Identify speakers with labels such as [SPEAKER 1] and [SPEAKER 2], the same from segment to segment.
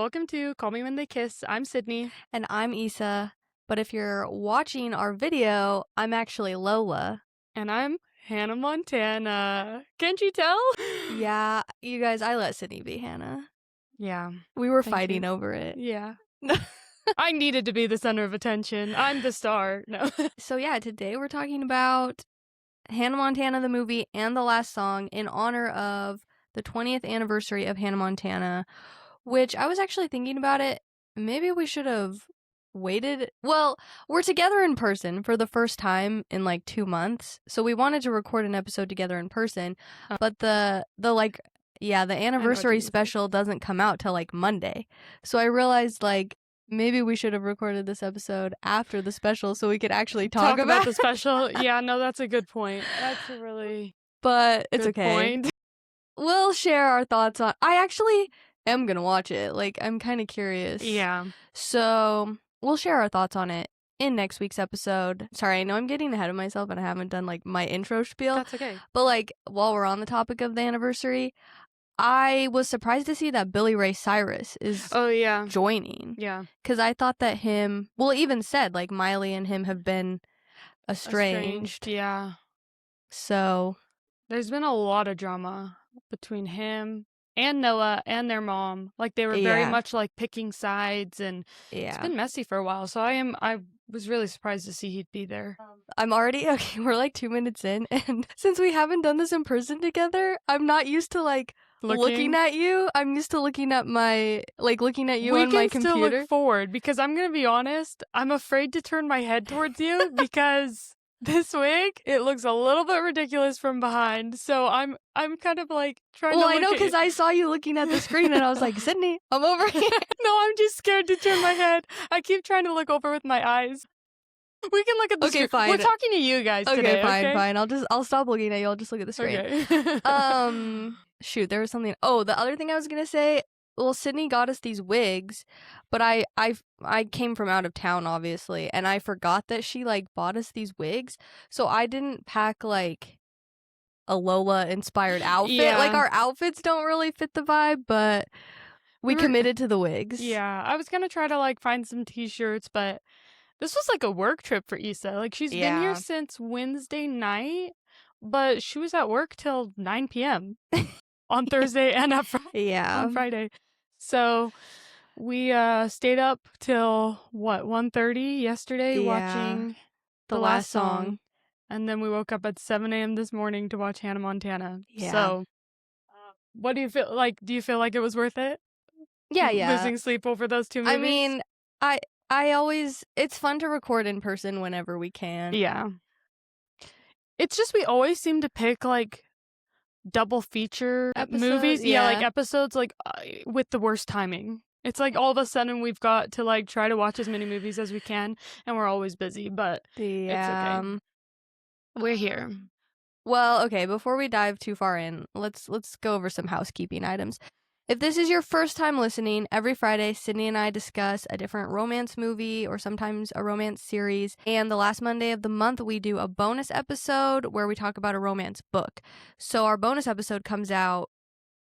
[SPEAKER 1] welcome to Call Me When They Kiss. I'm Sydney.
[SPEAKER 2] And I'm Issa. But if you're watching our video, I'm actually Lola.
[SPEAKER 1] And I'm Hannah Montana. Can't you tell?
[SPEAKER 2] Yeah, you guys, I let Sydney be Hannah.
[SPEAKER 1] Yeah.
[SPEAKER 2] We were
[SPEAKER 1] Thank
[SPEAKER 2] fighting
[SPEAKER 1] you.
[SPEAKER 2] over it.
[SPEAKER 1] Yeah. I needed to be the center of attention. I'm the star. No.
[SPEAKER 2] So yeah, today we're talking about Hannah Montana, the movie, and the last song in honor of the 20th anniversary of Hannah Montana, which I was actually thinking about it. Maybe we should have waited. Well, we're together in person for the first time in like 2 months, so we wanted to record an episode together in person, but the anniversary special doesn't come out till like Monday. So I realized like maybe we should have recorded this episode after the special so we could actually talk about
[SPEAKER 1] the special. Yeah, no, that's a good point. That's a really
[SPEAKER 2] but it's
[SPEAKER 1] good
[SPEAKER 2] okay.
[SPEAKER 1] point.
[SPEAKER 2] We'll share our thoughts on. I actually am gonna watch it. Like, I'm kind of curious.
[SPEAKER 1] Yeah.
[SPEAKER 2] So we'll share our thoughts on it in next week's episode. Sorry, I know I'm getting ahead of myself and I haven't done like my intro spiel.
[SPEAKER 1] That's okay.
[SPEAKER 2] But like, while we're on the topic of the anniversary, I was surprised to see that Billy Ray Cyrus is joining.
[SPEAKER 1] Yeah.
[SPEAKER 2] Because I thought that even said like Miley and him have been estranged.
[SPEAKER 1] Yeah.
[SPEAKER 2] So
[SPEAKER 1] there's been a lot of drama between him and Noah and their mom. Like they were very much like picking sides, and it's been messy for a while. So I was really surprised to see he'd be there.
[SPEAKER 2] I'm already okay. We're like 2 minutes in, and since we haven't done this in person together, I'm not used to like looking at you. I'm used to looking at you on my computer.
[SPEAKER 1] We can still look forward because I'm gonna be honest. I'm afraid to turn my head towards you because this wig, it looks a little bit ridiculous from behind. So I'm kind of like trying to look
[SPEAKER 2] I know because I saw you looking at the screen and I was like, Sydney, I'm over here.
[SPEAKER 1] No, I'm just scared to turn my head. I keep trying to look over with my eyes. We can look at the screen.
[SPEAKER 2] Fine.
[SPEAKER 1] We're talking to you guys today.
[SPEAKER 2] Fine. I'll stop looking at you. I'll just look at the screen.
[SPEAKER 1] Okay.
[SPEAKER 2] Shoot, there was something. Oh, the other thing I was gonna say. Well, Sydney got us these wigs, but I came from out of town, obviously, and I forgot that she like bought us these wigs, so I didn't pack like a Lola inspired outfit.
[SPEAKER 1] Yeah.
[SPEAKER 2] Like our outfits don't really fit the vibe, but we committed to the wigs.
[SPEAKER 1] Yeah, I was gonna try to like find some t-shirts, but this was like a work trip for Issa. Like she's been here since Wednesday night, but she was at work till 9 p.m. on Thursday and on Friday. So we stayed up till 1:30 yesterday watching the last song. And then we woke up at 7 a.m. this morning to watch Hannah Montana.
[SPEAKER 2] Yeah.
[SPEAKER 1] So what do you feel like? Do you feel like it was worth it?
[SPEAKER 2] Yeah.
[SPEAKER 1] Losing sleep over those two movies?
[SPEAKER 2] I mean, I always, it's fun to record in person whenever we can.
[SPEAKER 1] Yeah. It's just we always seem to pick like double feature movies. Yeah, like episodes like with the worst timing. It's like all of a sudden we've got to like try to watch as many movies as we can, and we're always busy, but it's okay. We're here.
[SPEAKER 2] Well, okay, before we dive too far in, let's go over some housekeeping items. If this is your first time listening, every Friday, Sydney and I discuss a different romance movie or sometimes a romance series. And the last Monday of the month, we do a bonus episode where we talk about a romance book. So our bonus episode comes out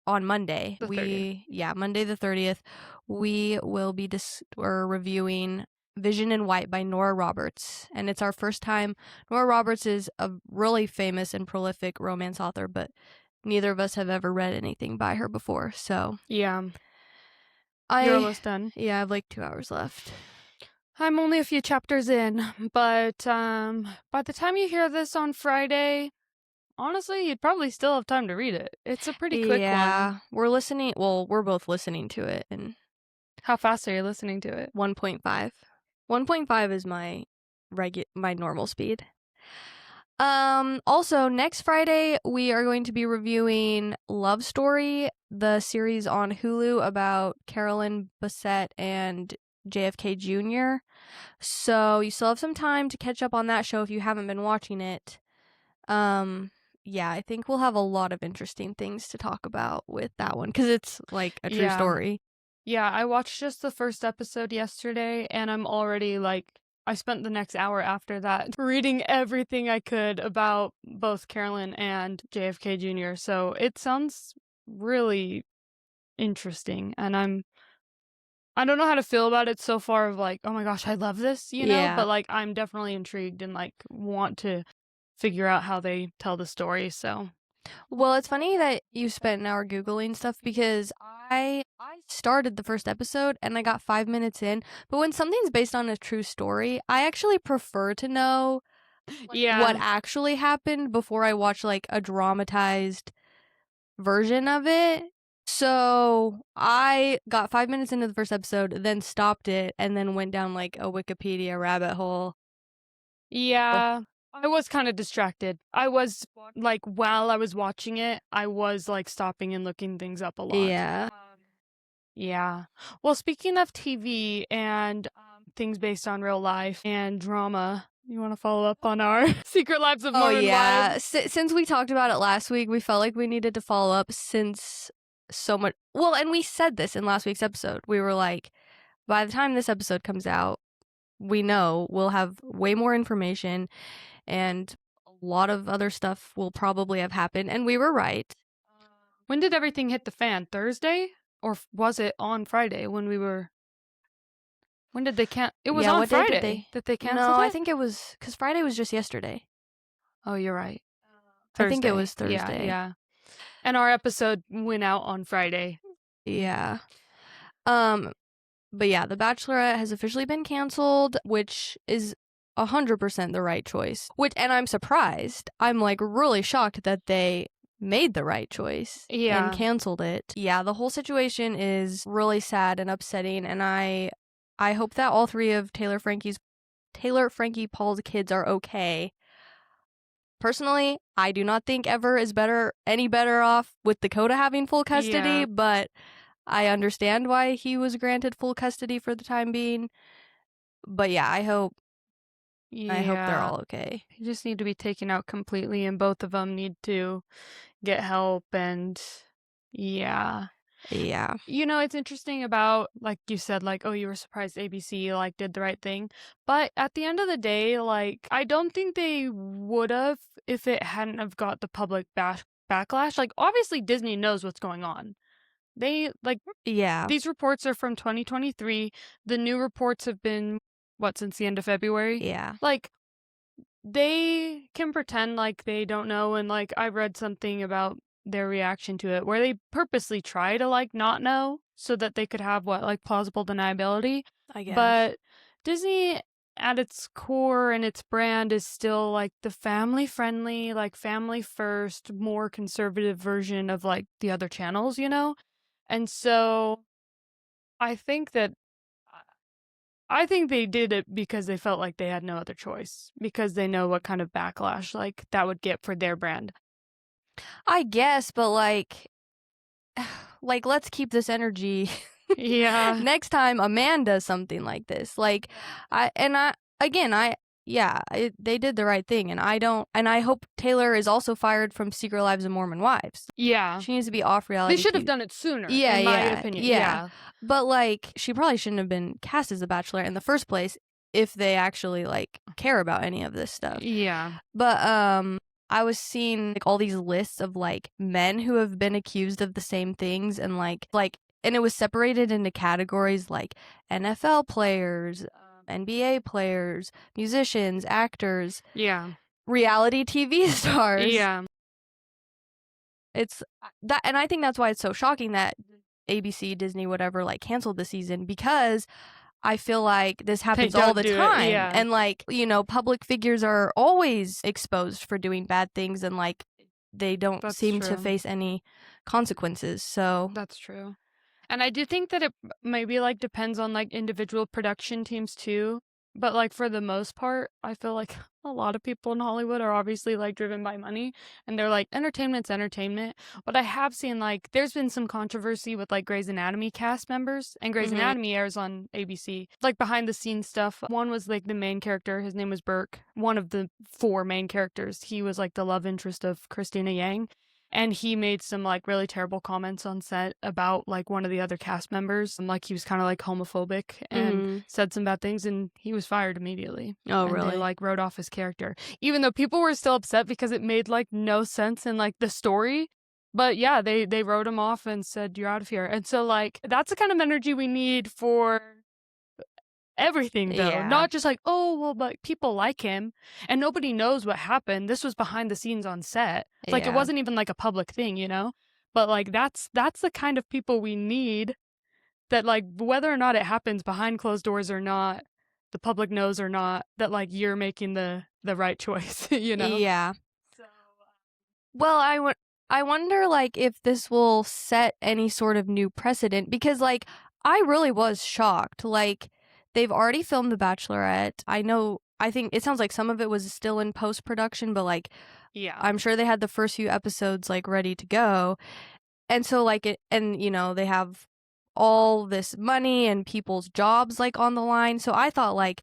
[SPEAKER 2] on Monday. Monday the 30th. We will be reviewing Vision in White by Nora Roberts. And it's our first time. Nora Roberts is a really famous and prolific romance author, but neither of us have ever read anything by her before, so
[SPEAKER 1] yeah. You're almost done.
[SPEAKER 2] Yeah, I have like 2 hours left.
[SPEAKER 1] I'm only a few chapters in, but by the time you hear this on Friday, honestly, you'd probably still have time to read it. It's a pretty quick one.
[SPEAKER 2] Yeah, we're both listening to it. And
[SPEAKER 1] how fast are you listening to it?
[SPEAKER 2] 1.5. 1.5 is my normal speed. Also, next Friday, we are going to be reviewing Love Story, the series on Hulu about Carolyn Bassett and JFK Jr. So you still have some time to catch up on that show if you haven't been watching it. I think we'll have a lot of interesting things to talk about with that one because it's like a true story.
[SPEAKER 1] Yeah, I watched just the first episode yesterday, and I'm already like, I spent the next hour after that reading everything I could about both Carolyn and JFK Jr. So it sounds really interesting, and I'm I don't know how to feel about it so far of like, oh my gosh, I love this, you know?
[SPEAKER 2] Yeah.
[SPEAKER 1] But like, I'm definitely intrigued and like want to figure out how they tell the story, so.
[SPEAKER 2] Well, it's funny that you spent an hour Googling stuff because I started the first episode and I got 5 minutes in. But when something's based on a true story, I actually prefer to know what actually happened before I watch like a dramatized version of it. So I got 5 minutes into the first episode, then stopped it, and then went down like a Wikipedia rabbit hole.
[SPEAKER 1] Yeah. I was kind of distracted. I was like, while I was watching it, I was like stopping and looking things up a lot.
[SPEAKER 2] Yeah.
[SPEAKER 1] Yeah. Well, speaking of TV and things based on real life and drama, you want to follow up on our Secret Lives of Mormon Wives?
[SPEAKER 2] Since we talked about it last week, we felt like we needed to follow up since so much. Well, and we said this in last week's episode. We were like, by the time this episode comes out, we know we'll have way more information and a lot of other stuff will probably have happened. And we were right.
[SPEAKER 1] When did everything hit the fan? Thursday? Or was it on Friday when we were... When did they It was on Friday that they canceled
[SPEAKER 2] No,
[SPEAKER 1] it?
[SPEAKER 2] I think it was... Because Friday was just yesterday.
[SPEAKER 1] Oh, you're right.
[SPEAKER 2] Thursday. I think it was Thursday.
[SPEAKER 1] Yeah. And our episode went out on Friday.
[SPEAKER 2] Yeah. But yeah, The Bachelorette has officially been canceled, which is 100% the right choice. And I'm surprised. I'm like really shocked that they made the right choice and canceled it. Yeah, the whole situation is really sad and upsetting, and I hope that all three of Taylor, Frankie, Paul's kids are okay. Personally, I do not think Ever is any better off with Dakota having full custody, but I understand why he was granted full custody for the time being. But yeah, I hope they're all okay.
[SPEAKER 1] They just need to be taken out completely, and both of them need to get help, and yeah. You know, it's interesting about, like you said, like, oh, you were surprised ABC, like, did the right thing. But at the end of the day, like, I don't think they would have if it hadn't have got the public backlash. Like, obviously Disney knows what's going on. They, like, these reports are from 2023. The new reports have been, since the end of February?
[SPEAKER 2] Yeah.
[SPEAKER 1] Like, they can pretend like they don't know, and, like, I read something about their reaction to it where they purposely try to, like, not know so that they could have, plausible deniability.
[SPEAKER 2] I guess.
[SPEAKER 1] But Disney, at its core and its brand, is still, like, the family-friendly, like, family-first, more conservative version of, like, the other channels, you know? And so I think they did it because they felt like they had no other choice, because they know what kind of backlash, like, that would get for their brand.
[SPEAKER 2] I guess, but like let's keep this energy.
[SPEAKER 1] Yeah.
[SPEAKER 2] Next time a man does something like this, like, they did the right thing, and I hope Taylor is also fired from Secret Lives of Mormon Wives.
[SPEAKER 1] Yeah.
[SPEAKER 2] She needs to be off reality.
[SPEAKER 1] They should have done it sooner, in my opinion. Yeah.
[SPEAKER 2] But, like, she probably shouldn't have been cast as a Bachelorette in the first place if they actually, like, care about any of this stuff.
[SPEAKER 1] Yeah.
[SPEAKER 2] But, I was seeing, like, all these lists of, like, men who have been accused of the same things, and, like, and it was separated into categories like NFL players, NBA players, musicians, actors, reality TV stars.
[SPEAKER 1] Yeah.
[SPEAKER 2] It's that, and I think that's why it's so shocking that ABC, Disney, whatever, like, canceled the season, because I feel like this happens all the time. And, like, you know, public figures are always exposed for doing bad things, and, like, they don't seem to face any consequences. So
[SPEAKER 1] that's true. And I do think that it maybe, like, depends on, like, individual production teams too. But, like, for the most part, I feel like a lot of people in Hollywood are obviously, like, driven by money, and they're like, entertainment's entertainment. But I have seen, like, there's been some controversy with, like, Grey's Anatomy cast members, and Grey's Anatomy airs on ABC. Like, behind the scenes stuff. One was, like, the main character. His name was Burke. One of the 4 main characters. He was, like, the love interest of Christina Yang. And he made some, like, really terrible comments on set about, like, one of the other cast members. And, like, he was kind of, like, homophobic and said some bad things, and he was fired immediately.
[SPEAKER 2] Oh,
[SPEAKER 1] and
[SPEAKER 2] really?
[SPEAKER 1] They, like, wrote off his character. Even though people were still upset because it made, like, no sense in, like, the story. But yeah, they wrote him off and said, you're out of here. And so, like, that's the kind of energy we need for everything, though.
[SPEAKER 2] Yeah.
[SPEAKER 1] Not just like, oh, well, but people like him and nobody knows what happened. This was behind the scenes on set. Like, it wasn't even like a public thing, you know? But like, that's the kind of people we need, that like, whether or not it happens behind closed doors or not, the public knows or not, that like you're making the right choice, you know?
[SPEAKER 2] Yeah. Well, I wonder, like, if this will set any sort of new precedent, because, like, I really was shocked. Like, they've already filmed The Bachelorette. I think it sounds like some of it was still in post-production, but, like,
[SPEAKER 1] Yeah.
[SPEAKER 2] I'm sure they had the first few episodes, like, ready to go. And so, like, they have all this money and people's jobs, like, on the line. So I thought, like,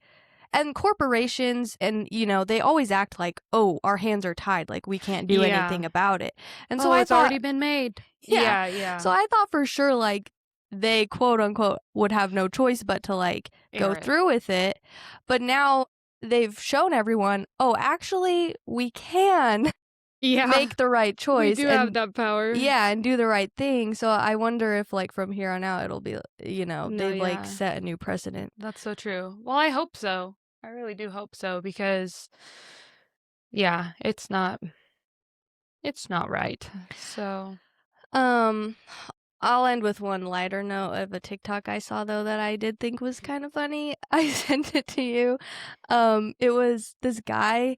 [SPEAKER 2] and corporations, and they always act like, oh, our hands are tied, like we can't do anything about it. And so
[SPEAKER 1] it's already been made.
[SPEAKER 2] Yeah. So I thought for sure, like, they quote unquote would have no choice but to like go through with it. But now they've shown everyone, oh, actually we can make the right choice.
[SPEAKER 1] We do have that power.
[SPEAKER 2] Yeah, and do the right thing. So I wonder if, like, from here on out, it'll be, they've like set a new precedent.
[SPEAKER 1] That's so true. Well, I hope so. I really do hope so, because yeah, it's not right. So
[SPEAKER 2] I'll end with one lighter note of a TikTok I saw, though, that I did think was kind of funny. I sent it to you. It was this guy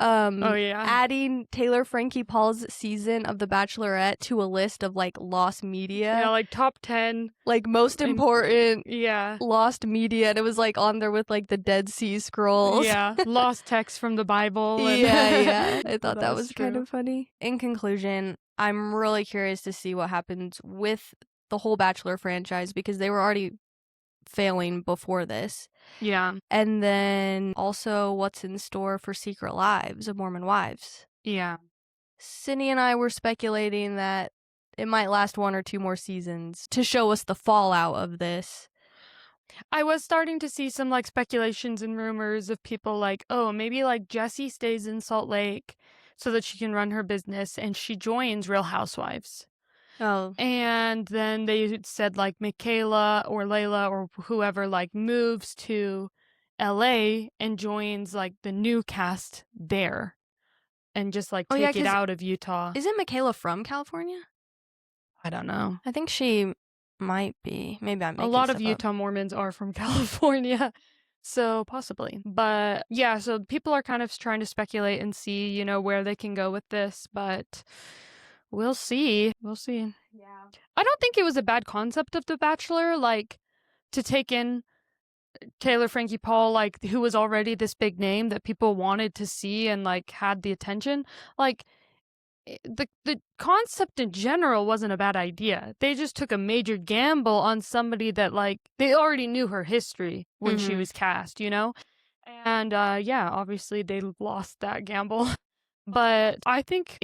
[SPEAKER 2] adding Taylor Frankie Paul's season of The Bachelorette to a list of like lost media.
[SPEAKER 1] Yeah, like top 10,
[SPEAKER 2] like most important
[SPEAKER 1] yeah,
[SPEAKER 2] lost media, and it was like on there with like the Dead Sea Scrolls.
[SPEAKER 1] Yeah, lost texts from the Bible. And
[SPEAKER 2] yeah. I thought that was kind of funny. In conclusion, I'm really curious to see what happens with the whole Bachelor franchise, because they were already failing before this.
[SPEAKER 1] Yeah.
[SPEAKER 2] And then also what's in store for Secret Lives of Mormon Wives.
[SPEAKER 1] Yeah.
[SPEAKER 2] Cindy and I were speculating that it might last 1 or 2 more seasons to show us the fallout of this.
[SPEAKER 1] I was starting to see some like speculations and rumors of people like, oh, maybe like Jessie stays in Salt Lake so that she can run her business and she joins Real Housewives.
[SPEAKER 2] Oh.
[SPEAKER 1] And then they said like Michaela or Layla or whoever like moves to LA and joins like the new cast there and just like take it out of Utah.
[SPEAKER 2] Isn't Michaela from California?
[SPEAKER 1] I don't know.
[SPEAKER 2] I think she might be. Maybe I'm making
[SPEAKER 1] a lot of
[SPEAKER 2] stuff
[SPEAKER 1] Utah
[SPEAKER 2] up.
[SPEAKER 1] Mormons are from California. So possibly. But yeah, so people are kind of trying to speculate and see, where they can go with this, but we'll see. Yeah. I don't think it was a bad concept of The Bachelor, like, to take in Taylor Frankie Paul, like, who was already this big name that people wanted to see and, like, had the attention. Like, the concept in general wasn't a bad idea. They just took a major gamble on somebody that, like, they already knew her history when she was cast, And, yeah, obviously they lost that gamble. But I think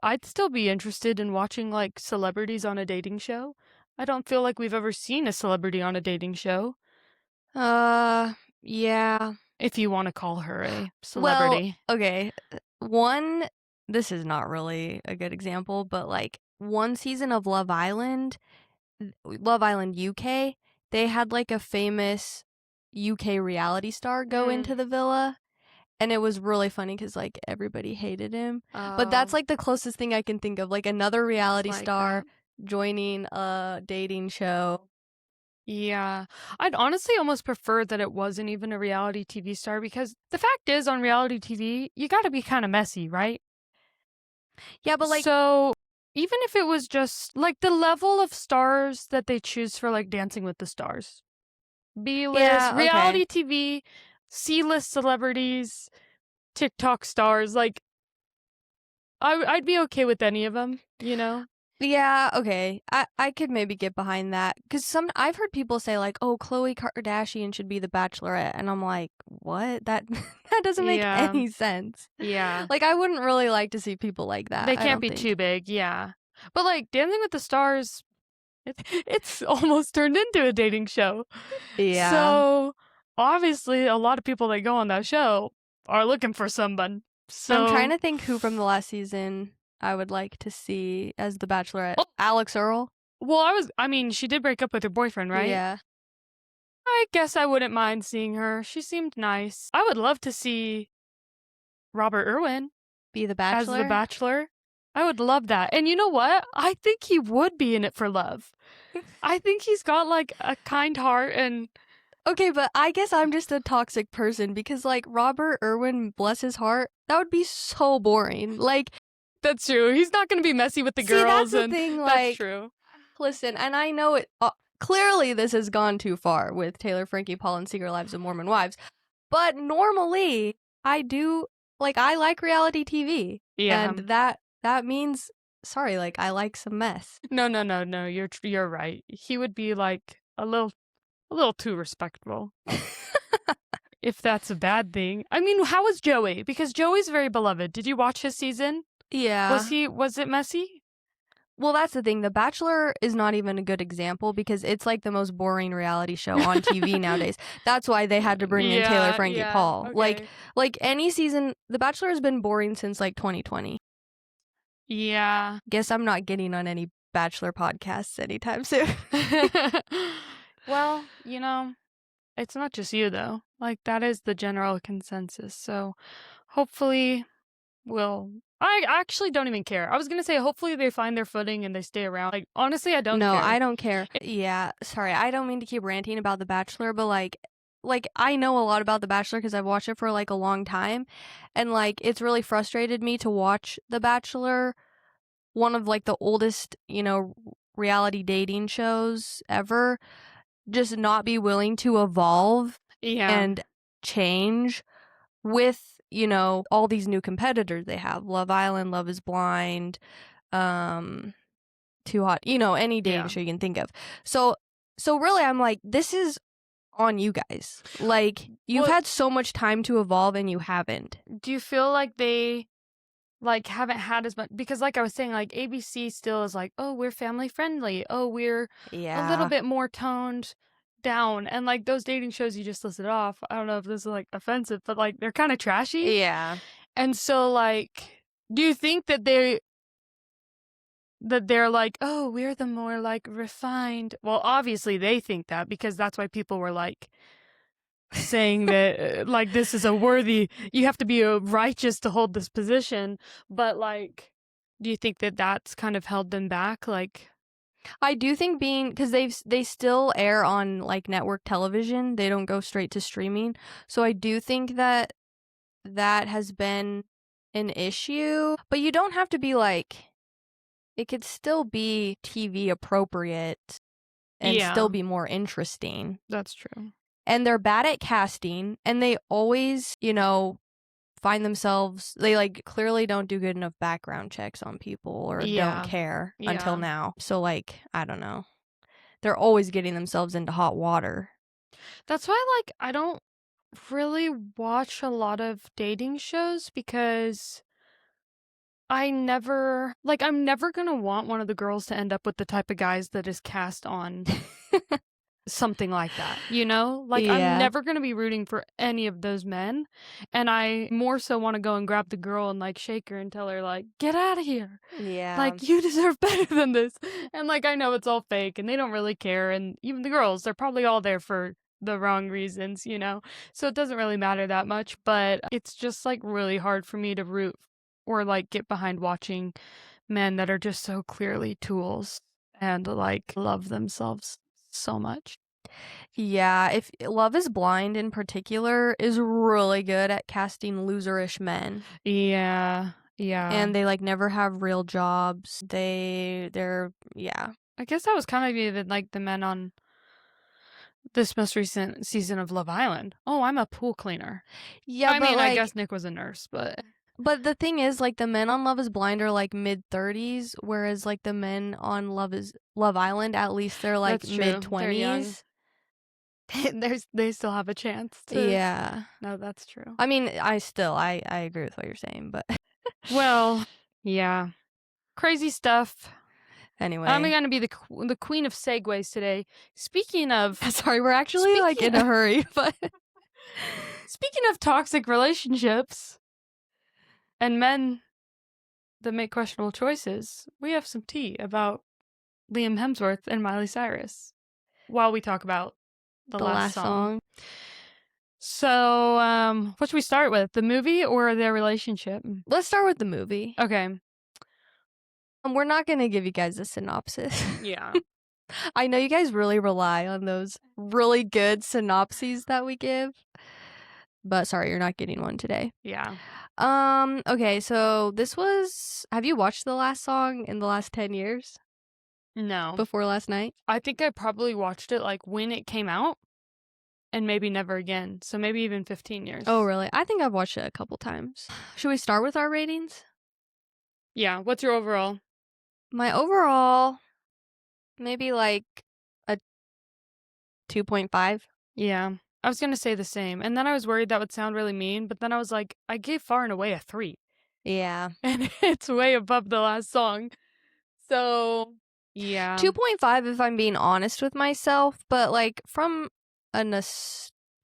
[SPEAKER 1] I'd still be interested in watching, like, celebrities on a dating show. I don't feel like we've ever seen a celebrity on a dating show.
[SPEAKER 2] Yeah.
[SPEAKER 1] If you want to call her a celebrity.
[SPEAKER 2] Well, okay. This is not really a good example, but, like, one season of Love Island UK, they had, like, a famous UK reality star go into the villa. And it was really funny because, like, everybody hated him. But that's, like, the closest thing I can think of. Like, another reality star joining a dating show.
[SPEAKER 1] Yeah. I'd honestly almost prefer that it wasn't even a reality TV star, because the fact is, on reality TV, you gotta be kind of messy, right?
[SPEAKER 2] Yeah, but, like...
[SPEAKER 1] So, even if it was just, like, the level of stars that they choose for, like, Dancing with the Stars. B-list, reality TV... C-list celebrities, TikTok stars, like, I'd be okay with any of them,
[SPEAKER 2] Yeah, okay. I could maybe get behind that. Because I've heard people say, like, oh, Khloe Kardashian should be the Bachelorette. And I'm like, what? That doesn't make any sense.
[SPEAKER 1] Yeah.
[SPEAKER 2] Like, I wouldn't really like to see people like that.
[SPEAKER 1] They can't be too big, yeah. But, like, Dancing with the Stars, it's almost turned into a dating show.
[SPEAKER 2] Yeah.
[SPEAKER 1] So... obviously, a lot of people that go on that show are looking for someone. So
[SPEAKER 2] I'm trying to think who from the last season. I would like to see as the Bachelorette. Oh. Alex Earl.
[SPEAKER 1] Well, she did break up with her boyfriend, right?
[SPEAKER 2] Yeah.
[SPEAKER 1] I guess I wouldn't mind seeing her. She seemed nice. I would love to see Robert Irwin
[SPEAKER 2] be the Bachelor.
[SPEAKER 1] As the Bachelor. I would love that. And you know what? I think he would be in it for love. I think he's got like a kind heart and...
[SPEAKER 2] Okay, but I guess I'm just a toxic person because like Robert Irwin, bless his heart, that would be so boring. Like,
[SPEAKER 1] that's true. He's not going to be messy with the girls.
[SPEAKER 2] That's the thing. Like,
[SPEAKER 1] that's true.
[SPEAKER 2] Listen, and I know it. Clearly, this has gone too far with Taylor, Frankie, Paul, and Secret Lives of Mormon Wives. But normally, I like reality TV.
[SPEAKER 1] Yeah.
[SPEAKER 2] And that means, sorry, like, I like some mess.
[SPEAKER 1] No. You're right. He would be like a little too respectful. If that's a bad thing. I mean, how was Joey? Because Joey's very beloved. Did you watch his season?
[SPEAKER 2] Yeah.
[SPEAKER 1] Was it messy?
[SPEAKER 2] Well, that's the thing. The Bachelor is not even a good example because it's like the most boring reality show on TV nowadays. That's why they had to bring in Taylor, Frankie, Paul.
[SPEAKER 1] Okay.
[SPEAKER 2] Like any season, The Bachelor has been boring since like 2020.
[SPEAKER 1] Yeah.
[SPEAKER 2] Guess I'm not getting on any Bachelor podcasts anytime soon.
[SPEAKER 1] Well, it's not just you though. Like that is the general consensus. So hopefully I actually don't even care. I was going to say, hopefully they find their footing and they stay around. Like, honestly, I don't care.
[SPEAKER 2] No, I don't care. Yeah, sorry. I don't mean to keep ranting about The Bachelor, but like I know a lot about The Bachelor because I've watched it for like a long time. And like, it's really frustrated me to watch The Bachelor, one of like the oldest, reality dating shows ever, just not be willing to evolve and change with all these new competitors they have. Love Island, Love is Blind, Too Hot, any dating show you can think of. So really I'm like, this is on you guys. Like, you've had so much time to evolve and you haven't.
[SPEAKER 1] Do you feel like they like haven't had as much, because like I was saying, like ABC still is like, oh, we're family friendly. Oh, we're a little bit more toned down, and like those dating shows you just listed off, I don't know if this is like offensive, but like they're kind of trashy.
[SPEAKER 2] Yeah.
[SPEAKER 1] And so like, do you think that they're like, oh, we're the more like refined? Well, obviously they think that because that's why people were like saying that like this is you have to be righteous to hold this position. But like, do you think that that's kind of held them back? Like,
[SPEAKER 2] I do think because they still air on like network television, they don't go straight to streaming. So I do think that has been an issue. But you don't have to be like, it could still be TV appropriate and still be more interesting.
[SPEAKER 1] That's true.
[SPEAKER 2] And they're bad at casting, and they always, find themselves, they like clearly don't do good enough background checks on people or don't care until now. So like, I don't know. They're always getting themselves into hot water.
[SPEAKER 1] That's why like I don't really watch a lot of dating shows because I'm never gonna want one of the girls to end up with the type of guys that is cast on something like that, Like, I'm never gonna be rooting for any of those men, and I more so want to go and grab the girl and like shake her and tell her like, get out of here.
[SPEAKER 2] Yeah.
[SPEAKER 1] Like, you deserve better than this. And like, I know it's all fake and they don't really care, and even the girls, they're probably all there for the wrong reasons, so it doesn't really matter that much. But it's just like really hard for me to root or like get behind watching men that are just so clearly tools and like love themselves so much.
[SPEAKER 2] Yeah, if Love is Blind in particular is really good at casting loserish men.
[SPEAKER 1] Yeah.
[SPEAKER 2] And they like never have real jobs. They're
[SPEAKER 1] I guess that was kind of even like the men on this most recent season of Love Island. Oh, I'm a pool cleaner.
[SPEAKER 2] Yeah,
[SPEAKER 1] I mean, I guess Nick was a nurse, but
[SPEAKER 2] the thing is, like, the men on Love is Blind are like mid-30s, whereas like the men on Love Island, at least they're like mid-20s.
[SPEAKER 1] They still have a chance to...
[SPEAKER 2] Yeah.
[SPEAKER 1] No, that's true.
[SPEAKER 2] I mean, I agree with what you're saying, but
[SPEAKER 1] well, yeah. Crazy stuff.
[SPEAKER 2] Anyway,
[SPEAKER 1] I'm going to be the queen of segues today. Speaking of...
[SPEAKER 2] Sorry, we're actually like in a hurry, but...
[SPEAKER 1] Speaking of toxic relationships and men that make questionable choices, we have some tea about Liam Hemsworth and Miley Cyrus while we talk about the last song. So, what should we start with? The movie or their relationship?
[SPEAKER 2] Let's start with the movie.
[SPEAKER 1] Okay.
[SPEAKER 2] We're not going to give you guys a synopsis.
[SPEAKER 1] Yeah.
[SPEAKER 2] I know you guys really rely on those really good synopses that we give. But sorry, you're not getting one today.
[SPEAKER 1] Yeah.
[SPEAKER 2] Okay, so have you watched the last song in the last 10 years?
[SPEAKER 1] No.
[SPEAKER 2] Before last night?
[SPEAKER 1] I think I probably watched it like when it came out and maybe never again. So maybe even 15 years.
[SPEAKER 2] Oh, really? I think I've watched it a couple times. Should we start with our ratings?
[SPEAKER 1] Yeah. What's your overall?
[SPEAKER 2] My overall, maybe like a 2.5.
[SPEAKER 1] Yeah. I was going to say the same. And then I was worried that would sound really mean. But then I was like, I gave Far and Away a 3.
[SPEAKER 2] Yeah.
[SPEAKER 1] And it's way above the last song. So, yeah.
[SPEAKER 2] 2.5 if I'm being honest with myself. But like from a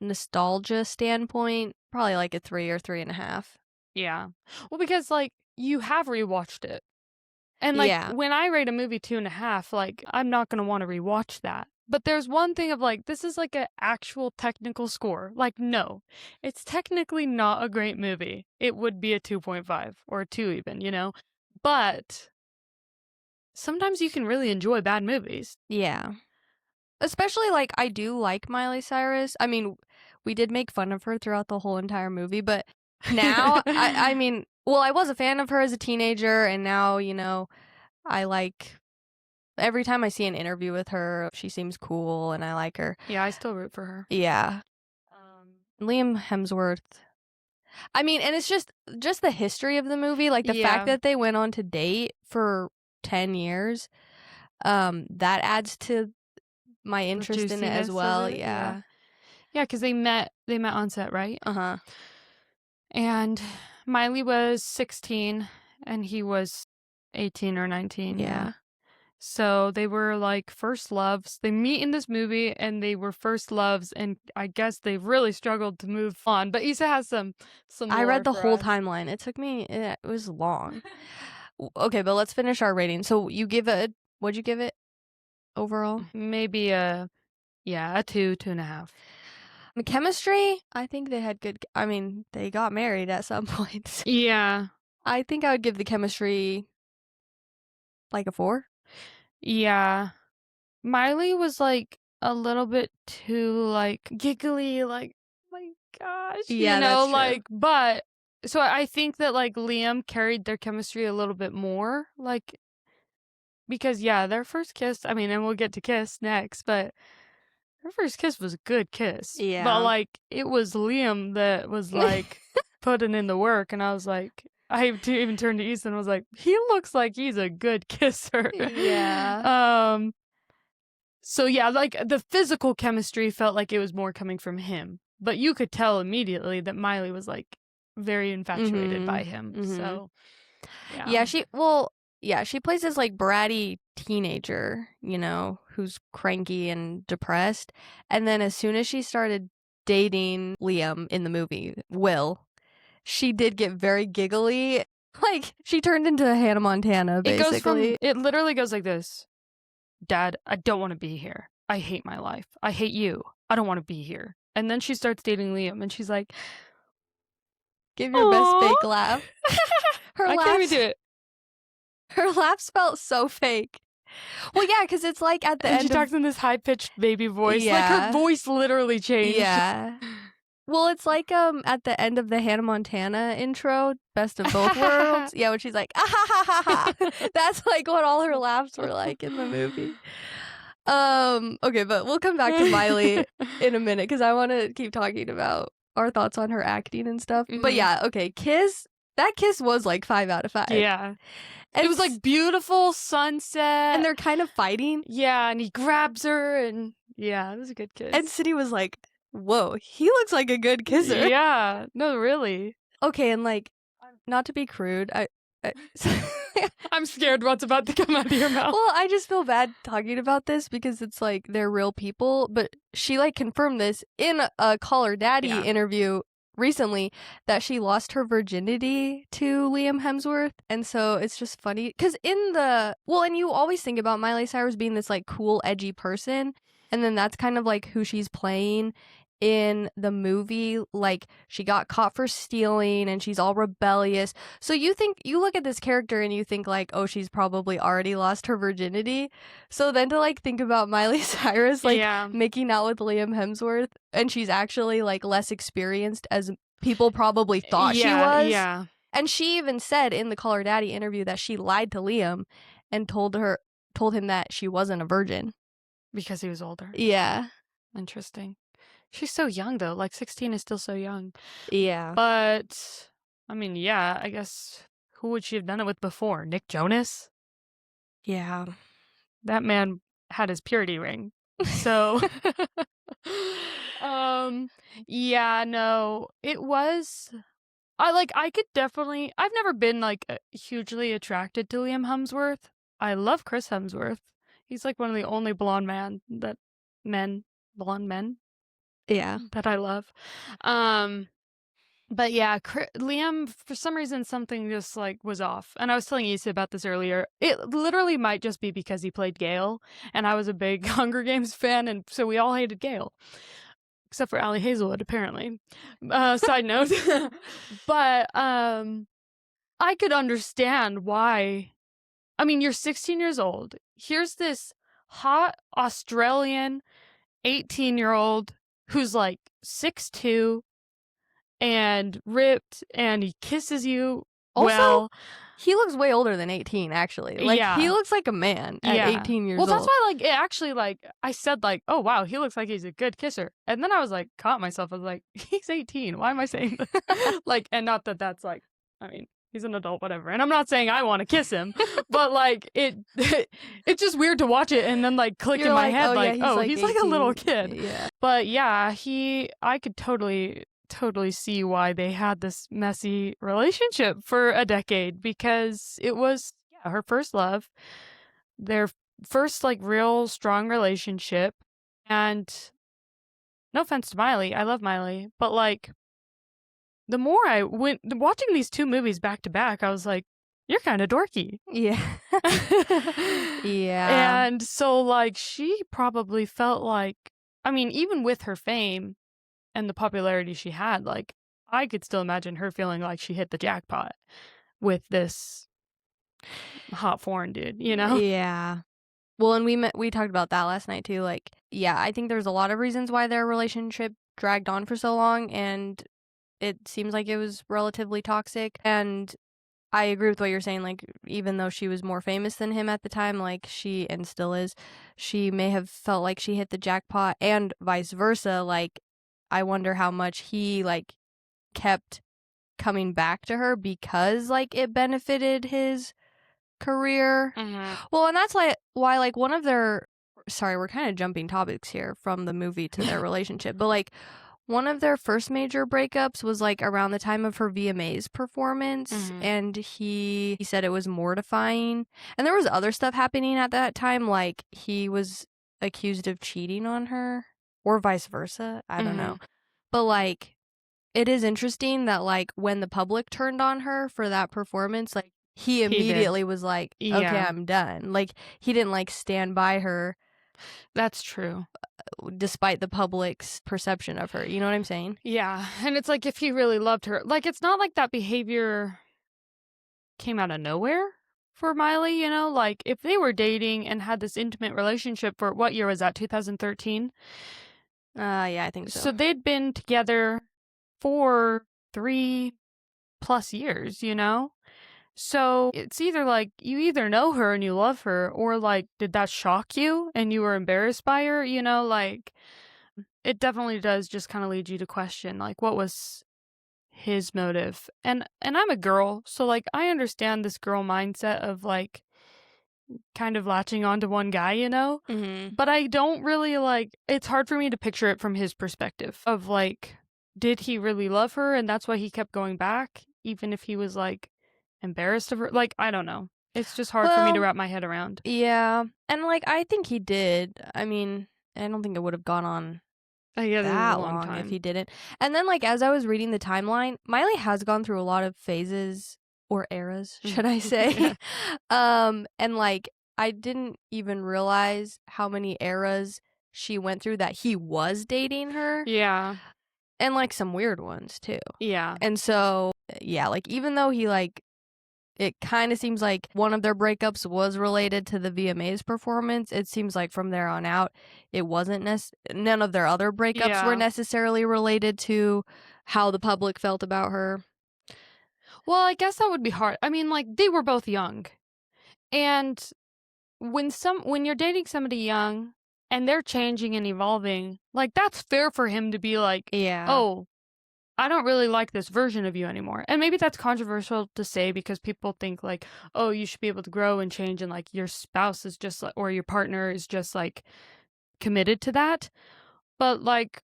[SPEAKER 2] nostalgia standpoint, probably like a 3 or 3.5.
[SPEAKER 1] Yeah. Well, because like you have rewatched it. And like when I rate a movie 2.5, like I'm not going to want to rewatch that. But there's one thing of like, this is like an actual technical score. Like, no, it's technically not a great movie. It would be a 2.5 or a 2 even, you know? But sometimes you can really enjoy bad movies.
[SPEAKER 2] Yeah. Especially like I do like Miley Cyrus. I mean, we did make fun of her throughout the whole entire movie, but now, I mean, well, I was a fan of her as a teenager, and now, you know, I like, every time I see an interview with her, she seems cool, and I like her.
[SPEAKER 1] Yeah, I still root for her.
[SPEAKER 2] Yeah. Liam Hemsworth. I mean, and it's just the history of the movie, like the fact that they went on to date for 10 years, that adds to my interest in it as well. Yeah.
[SPEAKER 1] Yeah, because they met on set, right?
[SPEAKER 2] Uh-huh.
[SPEAKER 1] And Miley was 16 and he was 18 or 19.
[SPEAKER 2] Yeah.
[SPEAKER 1] So they were like first loves. They meet in this movie and they were first loves, and I guess they've really struggled to move on. But Issa has some
[SPEAKER 2] I read the whole timeline. It took me, it was long. Okay, but let's finish our rating. So what'd you give it overall?
[SPEAKER 1] Maybe a 2.5.
[SPEAKER 2] The chemistry, I think they had good, I mean, they got married at some point.
[SPEAKER 1] Yeah.
[SPEAKER 2] I think I would give the chemistry like a 4.
[SPEAKER 1] Yeah. Miley was like a little bit too like giggly, like, oh my gosh.
[SPEAKER 2] Yeah,
[SPEAKER 1] you know,
[SPEAKER 2] that's true.
[SPEAKER 1] like, but so I think that like Liam carried their chemistry a little bit more, like, because their first kiss, I mean, and we'll get to kiss next, but her first kiss was a good kiss.
[SPEAKER 2] Yeah.
[SPEAKER 1] But like it was Liam that was like putting in the work, and I was like, I even turned to Issa and was like, he looks like he's a good kisser.
[SPEAKER 2] Yeah.
[SPEAKER 1] So yeah, like the physical chemistry felt like it was more coming from him, but you could tell immediately that Miley was like very infatuated by him.
[SPEAKER 2] Mm-hmm.
[SPEAKER 1] So
[SPEAKER 2] she plays this like bratty teenager, you know, who's cranky and depressed. And then as soon as she started dating Liam in the movie, Will, she did get very giggly. Like she turned into Hannah Montana, basically.
[SPEAKER 1] It literally goes like this. Dad, I don't want to be here. I hate my life. I hate you. I don't want to be here. And then she starts dating Liam and she's like,
[SPEAKER 2] give your best fake laugh.
[SPEAKER 1] I can't even do it.
[SPEAKER 2] Her laughs felt so fake. Well, yeah, because it's like at the end
[SPEAKER 1] she talks in this high-pitched baby voice. Yeah. Like her voice literally changed.
[SPEAKER 2] Yeah. Well, it's like at the end of the Hannah Montana intro, Best of Both Worlds. Yeah, when she's like, ah ha ha ha ha. That's like what all her laughs were like in the movie. Okay, but we'll come back to Miley in a minute because I want to keep talking about our thoughts on her acting and stuff. Mm-hmm. But yeah, okay, kiss. That kiss was like 5 out of 5.
[SPEAKER 1] Yeah. And it was like beautiful sunset.
[SPEAKER 2] And they're kind of fighting.
[SPEAKER 1] Yeah, and he grabs her and yeah, it was a good kiss.
[SPEAKER 2] And Sydney was like, whoa, he looks like a good kisser.
[SPEAKER 1] Yeah, no, really.
[SPEAKER 2] Okay, and like, not to be crude,
[SPEAKER 1] I'm scared what's about to come out of your mouth.
[SPEAKER 2] Well, I just feel bad talking about this because it's like they're real people, but she like confirmed this in a Call Her Daddy interview recently that she lost her virginity to Liam Hemsworth, and so it's just funny because and you always think about Miley Cyrus being this like cool, edgy person, and then that's kind of like who she's playing in the movie. Like, she got caught for stealing and she's all rebellious, so you look at this character and you think like, oh, she's probably already lost her virginity. So then to like think about Miley Cyrus like making out with Liam Hemsworth, and she's actually like less experienced as people probably thought she was. And she even said in the Call Her Daddy interview that she lied to Liam and told him that she wasn't a virgin
[SPEAKER 1] because he was older.
[SPEAKER 2] Yeah.
[SPEAKER 1] Interesting. She's so young, though. Like, 16 is still so young.
[SPEAKER 2] Yeah.
[SPEAKER 1] But, I mean, yeah, I guess, who would she have done it with before? Nick Jonas?
[SPEAKER 2] Yeah.
[SPEAKER 1] That man had his purity ring. So, yeah, no, it was... I could definitely... I've never been, like, hugely attracted to Liam Hemsworth. I love Chris Hemsworth. He's, like, one of the only blonde men that I love. But yeah, Liam, for some reason, something just like was off. And I was telling Issa about this earlier. It literally might just be because he played Gale, and I was a big Hunger Games fan, and so we all hated Gale. Except for Allie Hazelwood, apparently. Side note. But I could understand why. I mean, you're 16 years old. Here's this hot Australian 18-year-old who's like 6'2" and ripped, and he kisses you.
[SPEAKER 2] Also, he looks way older than 18, actually. Like, he looks like a man at 18 years old.
[SPEAKER 1] Well, that's why, like, it actually, like, I said, like, oh, wow, he looks like he's a good kisser. And then I was, like, caught myself. I was like, he's 18. Why am I saying that? Like, and not that that's, like, I mean, he's an adult, whatever. And I'm not saying I want to kiss him, but, like, it's just weird to watch it and then, like, click in my head, he's like a little kid.
[SPEAKER 2] Yeah.
[SPEAKER 1] But, yeah, I could totally see why they had this messy relationship for a decade, because it was her first love, their first like real strong relationship. And no offense to Miley, I love Miley, but like the more I went watching these two movies back to back, I was like, you're kind of dorky.
[SPEAKER 2] Yeah. Yeah.
[SPEAKER 1] And so like she probably felt like, I mean, even with her fame and the popularity she had, like, I could still imagine her feeling like she hit the jackpot with this hot foreign dude, you know?
[SPEAKER 2] Yeah. Well, and we talked about that last night too. Like, yeah, I think there's a lot of reasons why their relationship dragged on for so long, and it seems like it was relatively toxic. And I agree with what you're saying. Like, even though she was more famous than him at the time, like, and still is, she may have felt like she hit the jackpot, and vice versa. Like, I wonder how much he like kept coming back to her because like it benefited his career.
[SPEAKER 1] Mm-hmm.
[SPEAKER 2] Well, and that's why like one of their, sorry, we're kind of jumping topics here from the movie to their relationship, but like one of their first major breakups was like around the time of her VMAs performance.
[SPEAKER 1] Mm-hmm.
[SPEAKER 2] And he said it was mortifying, and there was other stuff happening at that time, like he was accused of cheating on her or vice versa. I don't know. But like, it is interesting that like when the public turned on her for that performance, like he immediately was like, okay, I'm done. Like, he didn't like stand by her.
[SPEAKER 1] That's true.
[SPEAKER 2] Despite the public's perception of her. You know what I'm saying?
[SPEAKER 1] Yeah. And it's like, if he really loved her, like, it's not like that behavior came out of nowhere for Miley, you know? Like, if they were dating and had this intimate relationship for, what year was that, 2013?
[SPEAKER 2] Yeah, I think so.
[SPEAKER 1] So they'd been together for 3+ years, you know? So it's either like, you either know her and you love her, or like, did that shock you and you were embarrassed by her, you know? Like, it definitely does just kind of lead you to question, like, what was his motive? And I'm a girl, so like, I understand this girl mindset of like kind of latching on to one guy, you know? But I don't really like, it's hard for me to picture it from his perspective of like, did he really love her and that's why he kept going back, even if he was like embarrassed of her? Like, I don't know. It's just hard for me to wrap my head around.
[SPEAKER 2] Yeah. And like, I think he did. I mean, I don't think it would have gone on
[SPEAKER 1] Yeah, this is
[SPEAKER 2] that
[SPEAKER 1] a long
[SPEAKER 2] long
[SPEAKER 1] time.
[SPEAKER 2] if he didn't. And then, like, as I was reading the timeline, Miley has gone through a lot of phases or eras, should I say. And, like, I didn't even realize how many eras she went through that he was dating her.
[SPEAKER 1] Yeah.
[SPEAKER 2] And, like, some weird ones, too.
[SPEAKER 1] Yeah.
[SPEAKER 2] And so, yeah, like, even though he, like, it kind of seems like one of their breakups was related to the VMA's performance. It seems like from there on out, it wasn't none of their other breakups were necessarily related to how the public felt about her.
[SPEAKER 1] Well, I guess that would be hard. I mean, like, they were both young. And when you're dating somebody young and they're changing and evolving, like, that's fair for him to be like,
[SPEAKER 2] Yeah.
[SPEAKER 1] oh, I don't really like this version of you anymore. And maybe that's controversial to say because people think like, oh, you should be able to grow and change and like your spouse is just like, or your partner is just like committed to that. But like,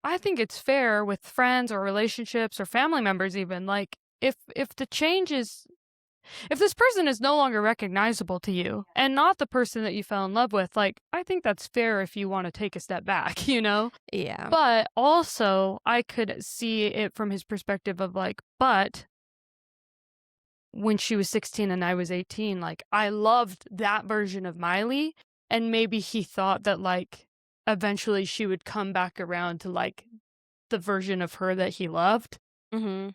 [SPEAKER 1] I think it's fair with friends or relationships or family members even, like if the change is, if this person is no longer recognizable to you and not the person that you fell in love with, like, I think that's fair if you want to take a step back, you know?
[SPEAKER 2] Yeah.
[SPEAKER 1] But also, I could see it from his perspective of like, but when she was 16 and I was 18, like, I loved that version of Miley. And maybe he thought that, like, eventually she would come back around to, like, the version of her that he loved.
[SPEAKER 2] Mm-hmm.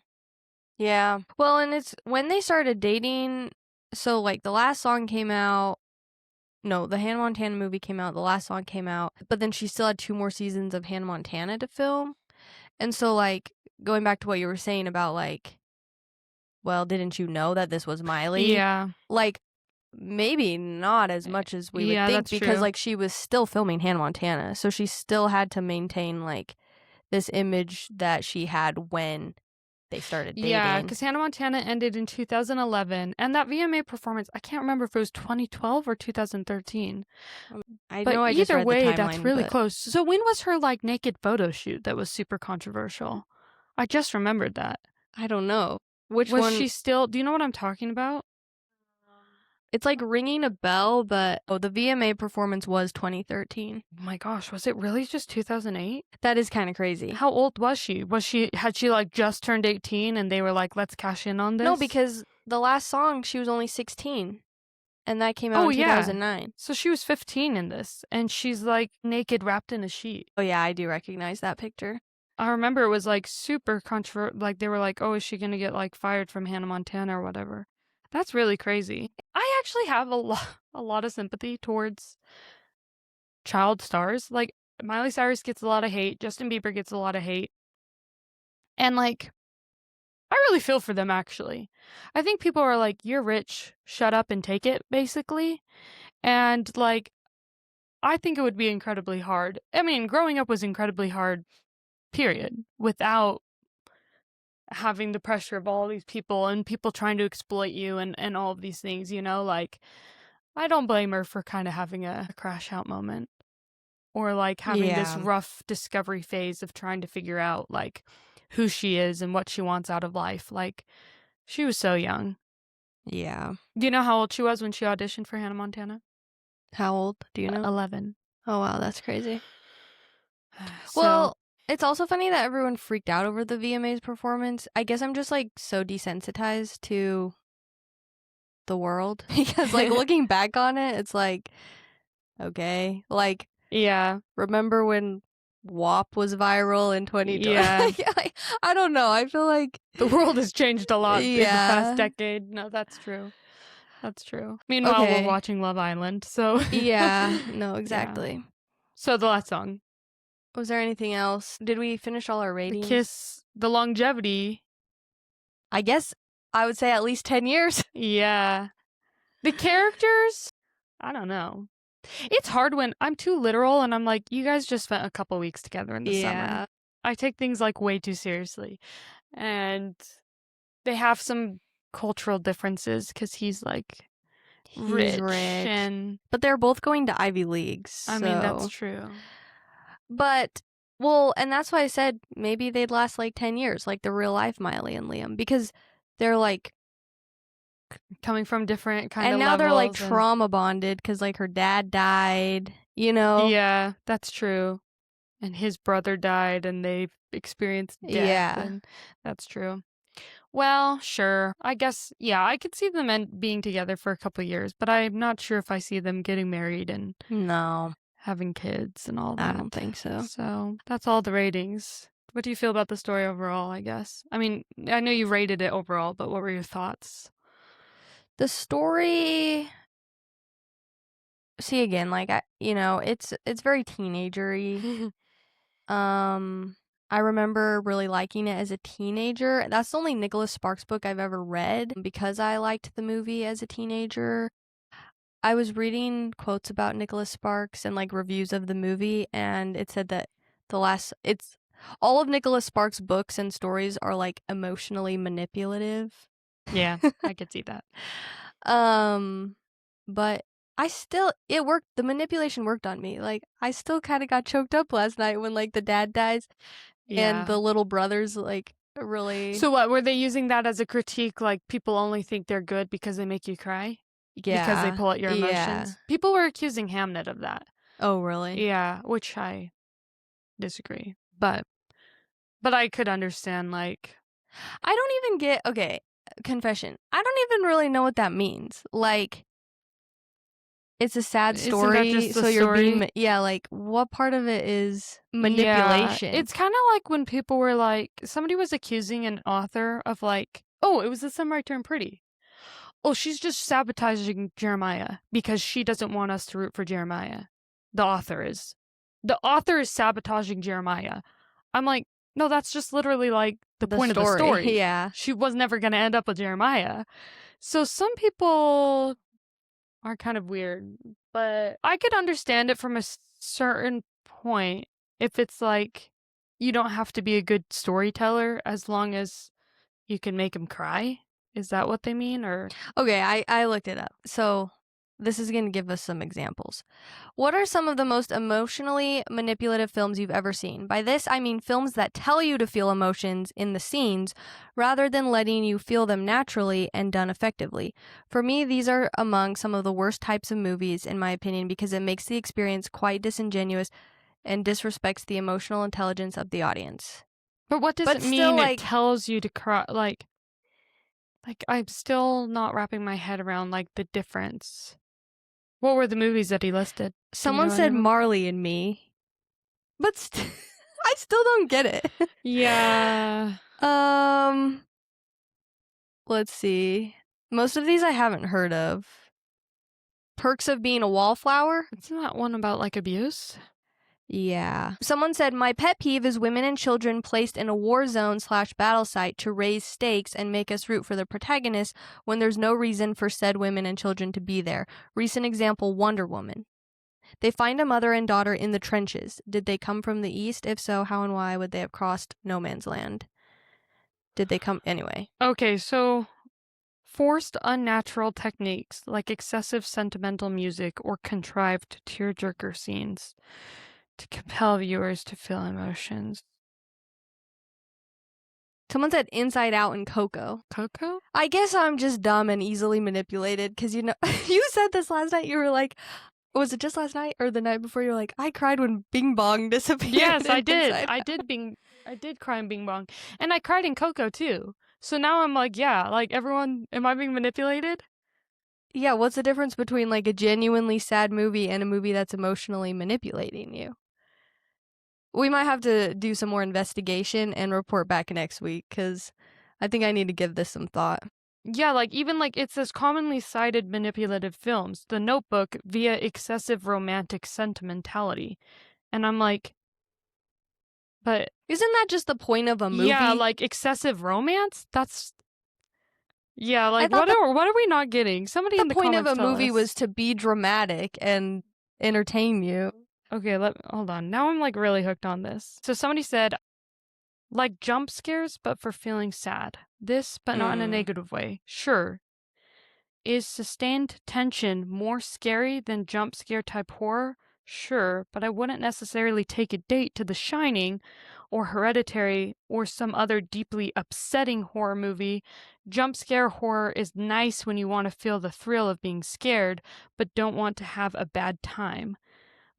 [SPEAKER 2] Yeah. Well, and it's when they started dating, so, like, the last song came out. No, the Hannah Montana movie came out. The last song came out. But then she still had 2 more seasons of Hannah Montana to film. And so, like, going back to what you were saying about, like, well, didn't you know that this was Miley?
[SPEAKER 1] Yeah.
[SPEAKER 2] Like, maybe not as much as we would
[SPEAKER 1] Yeah,
[SPEAKER 2] think
[SPEAKER 1] that's
[SPEAKER 2] because,
[SPEAKER 1] true.
[SPEAKER 2] like, she was still filming Hannah Montana. So she still had to maintain, like, this image that she had when they started dating.
[SPEAKER 1] Yeah, because Hannah Montana ended in 2011, and that VMA performance, I can't remember if it was 2012 or 2013.
[SPEAKER 2] I
[SPEAKER 1] But
[SPEAKER 2] know I
[SPEAKER 1] either
[SPEAKER 2] just read
[SPEAKER 1] way,
[SPEAKER 2] the timeline,
[SPEAKER 1] that's really
[SPEAKER 2] but
[SPEAKER 1] close. So when was her like naked photo shoot that was super controversial? I just remembered that.
[SPEAKER 2] I don't know. Which
[SPEAKER 1] Was
[SPEAKER 2] one?
[SPEAKER 1] she still? Do you know what I'm talking about?
[SPEAKER 2] It's like ringing a bell, but the VMA performance was 2013.
[SPEAKER 1] Oh my gosh, was it really just 2008?
[SPEAKER 2] That is kind of crazy.
[SPEAKER 1] How old was she? Had she like just turned 18 and they were like, let's cash in on this?
[SPEAKER 2] No, because the last song she was only 16. And that came out in 2009.
[SPEAKER 1] Yeah. So she was 15 in this, and she's like naked wrapped in a sheet.
[SPEAKER 2] Oh yeah, I do recognize that picture.
[SPEAKER 1] I remember it was like super controversial. Like they were like, oh, is she going to get like fired from Hannah Montana or whatever? That's really crazy. I actually have a lot of sympathy towards child stars. Like Miley Cyrus gets a lot of hate. Justin Bieber gets a lot of hate. And like, I really feel for them actually. I think people are like, you're rich, shut up and take it, basically. And like, I think it would be incredibly hard. I mean, growing up was incredibly hard, period, without having the pressure of all these people and people trying to exploit you and all of these things, you know? Like, I don't blame her for kind of having a crash out moment or like having this rough discovery phase of trying to figure out like who she is and what she wants out of life. Like, she was so young.
[SPEAKER 2] Yeah.
[SPEAKER 1] Do you know how old she was when she auditioned for Hannah Montana?
[SPEAKER 2] How old? Do you know?
[SPEAKER 1] 11.
[SPEAKER 2] Oh, wow, that's crazy.
[SPEAKER 1] So,
[SPEAKER 2] well, it's also funny that everyone freaked out over the VMA's performance. I guess I'm just, like, so desensitized to the world. Because, like, looking back on it, it's like, okay. Like,
[SPEAKER 1] yeah.
[SPEAKER 2] Remember when WAP was viral in 2020?
[SPEAKER 1] Yeah.
[SPEAKER 2] Like, I don't know. I feel like
[SPEAKER 1] the world has changed a lot in the past decade. No, that's true. That's true. Meanwhile, we're watching Love Island, so...
[SPEAKER 2] yeah, no, exactly.
[SPEAKER 1] Yeah. So the last song.
[SPEAKER 2] Was there anything else? Did we finish all our ratings?
[SPEAKER 1] The kiss, the longevity.
[SPEAKER 2] I guess I would say at least 10 years.
[SPEAKER 1] Yeah. The characters? I don't know. It's hard when I'm too literal and I'm like, you guys just spent a couple weeks together in the summer. I take things like way too seriously. And they have some cultural differences because he's like rich.
[SPEAKER 2] But they're both going to Ivy Leagues. So.
[SPEAKER 1] I mean, that's true.
[SPEAKER 2] But, well, and that's why I said maybe they'd last like 10 years, like the real life Miley and Liam, because they're like
[SPEAKER 1] coming from different kind of
[SPEAKER 2] levels. And now they're like trauma bonded because like her dad died, you know?
[SPEAKER 1] Yeah, that's true. and his brother died and they've experienced death.
[SPEAKER 2] Yeah.
[SPEAKER 1] And that's true. Well, sure. I guess, yeah, I could see them being together for a couple years, but I'm not sure if I see them getting married and
[SPEAKER 2] No,
[SPEAKER 1] having kids and all that.
[SPEAKER 2] I don't think so.
[SPEAKER 1] So that's all the ratings. What do you feel about the story overall, I guess? I mean, I know you rated it overall, but what were your thoughts?
[SPEAKER 2] The story, see again, like it's very teenagery. I remember really liking it as a teenager. That's the only Nicholas Sparks book I've ever read because I liked the movie as a teenager. I was reading quotes about Nicholas Sparks and like reviews of the movie, and it said that all of Nicholas Sparks' books and stories are like emotionally manipulative.
[SPEAKER 1] Yeah, I could see that.
[SPEAKER 2] But it worked. The manipulation worked on me. Like, I still kind of got choked up last night when like the dad dies and the little brothers like really.
[SPEAKER 1] So what, were they using that as a critique? Like, people only think they're good because they make you cry?
[SPEAKER 2] Yeah.
[SPEAKER 1] Because they pull out your emotions?
[SPEAKER 2] Yeah.
[SPEAKER 1] People were accusing Hamnet of that.
[SPEAKER 2] Oh, really?
[SPEAKER 1] Yeah, which I disagree. But I could understand, like...
[SPEAKER 2] I don't even get... Okay, confession. I don't even really know what that means. Like, it's a sad story,
[SPEAKER 1] Isn't that just
[SPEAKER 2] so you're being... Yeah, like, what part of it is manipulation?
[SPEAKER 1] Yeah, it's kind of like when people were like... Somebody was accusing an author of, like... Oh, it was The Summer I Turned Pretty. Oh, she's just sabotaging Jeremiah because she doesn't want us to root for Jeremiah. The author is. The author is sabotaging Jeremiah. I'm like, no, that's just literally like the point of the story.
[SPEAKER 2] Yeah.
[SPEAKER 1] She was never going to end up with Jeremiah. So some people are kind of weird, but I could understand it from a certain point if it's like you don't have to be a good storyteller as long as you can make them cry. Is that what they mean? Or
[SPEAKER 2] okay, I looked it up. So this is going to give us some examples. What are some of the most emotionally manipulative films you've ever seen? By this, I mean films that tell you to feel emotions in the scenes rather than letting you feel them naturally and done effectively. For me, these are among some of the worst types of movies, in my opinion, because it makes the experience quite disingenuous and disrespects the emotional intelligence of the audience.
[SPEAKER 1] But what does it mean it tells you to cry? Like, I'm still not wrapping my head around, like, the difference. What were the movies that he listed?
[SPEAKER 2] Someone said Marley and Me. But I still don't get it.
[SPEAKER 1] Yeah.
[SPEAKER 2] Let's see. Most of these I haven't heard of. Perks of Being a Wallflower?
[SPEAKER 1] Isn't that one about, like, abuse?
[SPEAKER 2] Yeah. Someone said, my pet peeve is women and children placed in a war zone/battle site to raise stakes and make us root for the protagonist when there's no reason for said women and children to be there. Recent example, Wonder Woman. They find a mother and daughter in the trenches. Did they come from the east? If so, how and why would they have crossed no man's land? Did they come anyway?
[SPEAKER 1] Okay, so forced unnatural techniques like excessive sentimental music or contrived tearjerker scenes to compel viewers to feel emotions.
[SPEAKER 2] Someone said Inside Out and Coco.
[SPEAKER 1] Coco?
[SPEAKER 2] I guess I'm just dumb and easily manipulated because, you said this last night. You were like, was it just last night or the night before? You were like, I cried when Bing Bong disappeared.
[SPEAKER 1] Yes, I did. I did cry in Bing Bong. And I cried in Coco too. So now I'm like, yeah, like everyone, am I being manipulated?
[SPEAKER 2] Yeah, what's the difference between like a genuinely sad movie and a movie that's emotionally manipulating you? We might have to do some more investigation and report back next week because I think I need to give this some thought.
[SPEAKER 1] Yeah, like even like it says commonly cited manipulative films, The Notebook via excessive romantic sentimentality. And I'm like, but
[SPEAKER 2] isn't that just the point of a movie?
[SPEAKER 1] Yeah, like excessive romance? That's yeah, like what are we not getting? Somebody in the comments tell us.
[SPEAKER 2] The point of a movie was to be dramatic and entertain you.
[SPEAKER 1] Okay, hold on. Now I'm like really hooked on this. So somebody said, like jump scares, but for feeling sad. This, but not in a negative way. Sure. Is sustained tension more scary than jump scare type horror? Sure, but I wouldn't necessarily take a date to The Shining or Hereditary or some other deeply upsetting horror movie. Jump scare horror is nice when you want to feel the thrill of being scared, but don't want to have a bad time.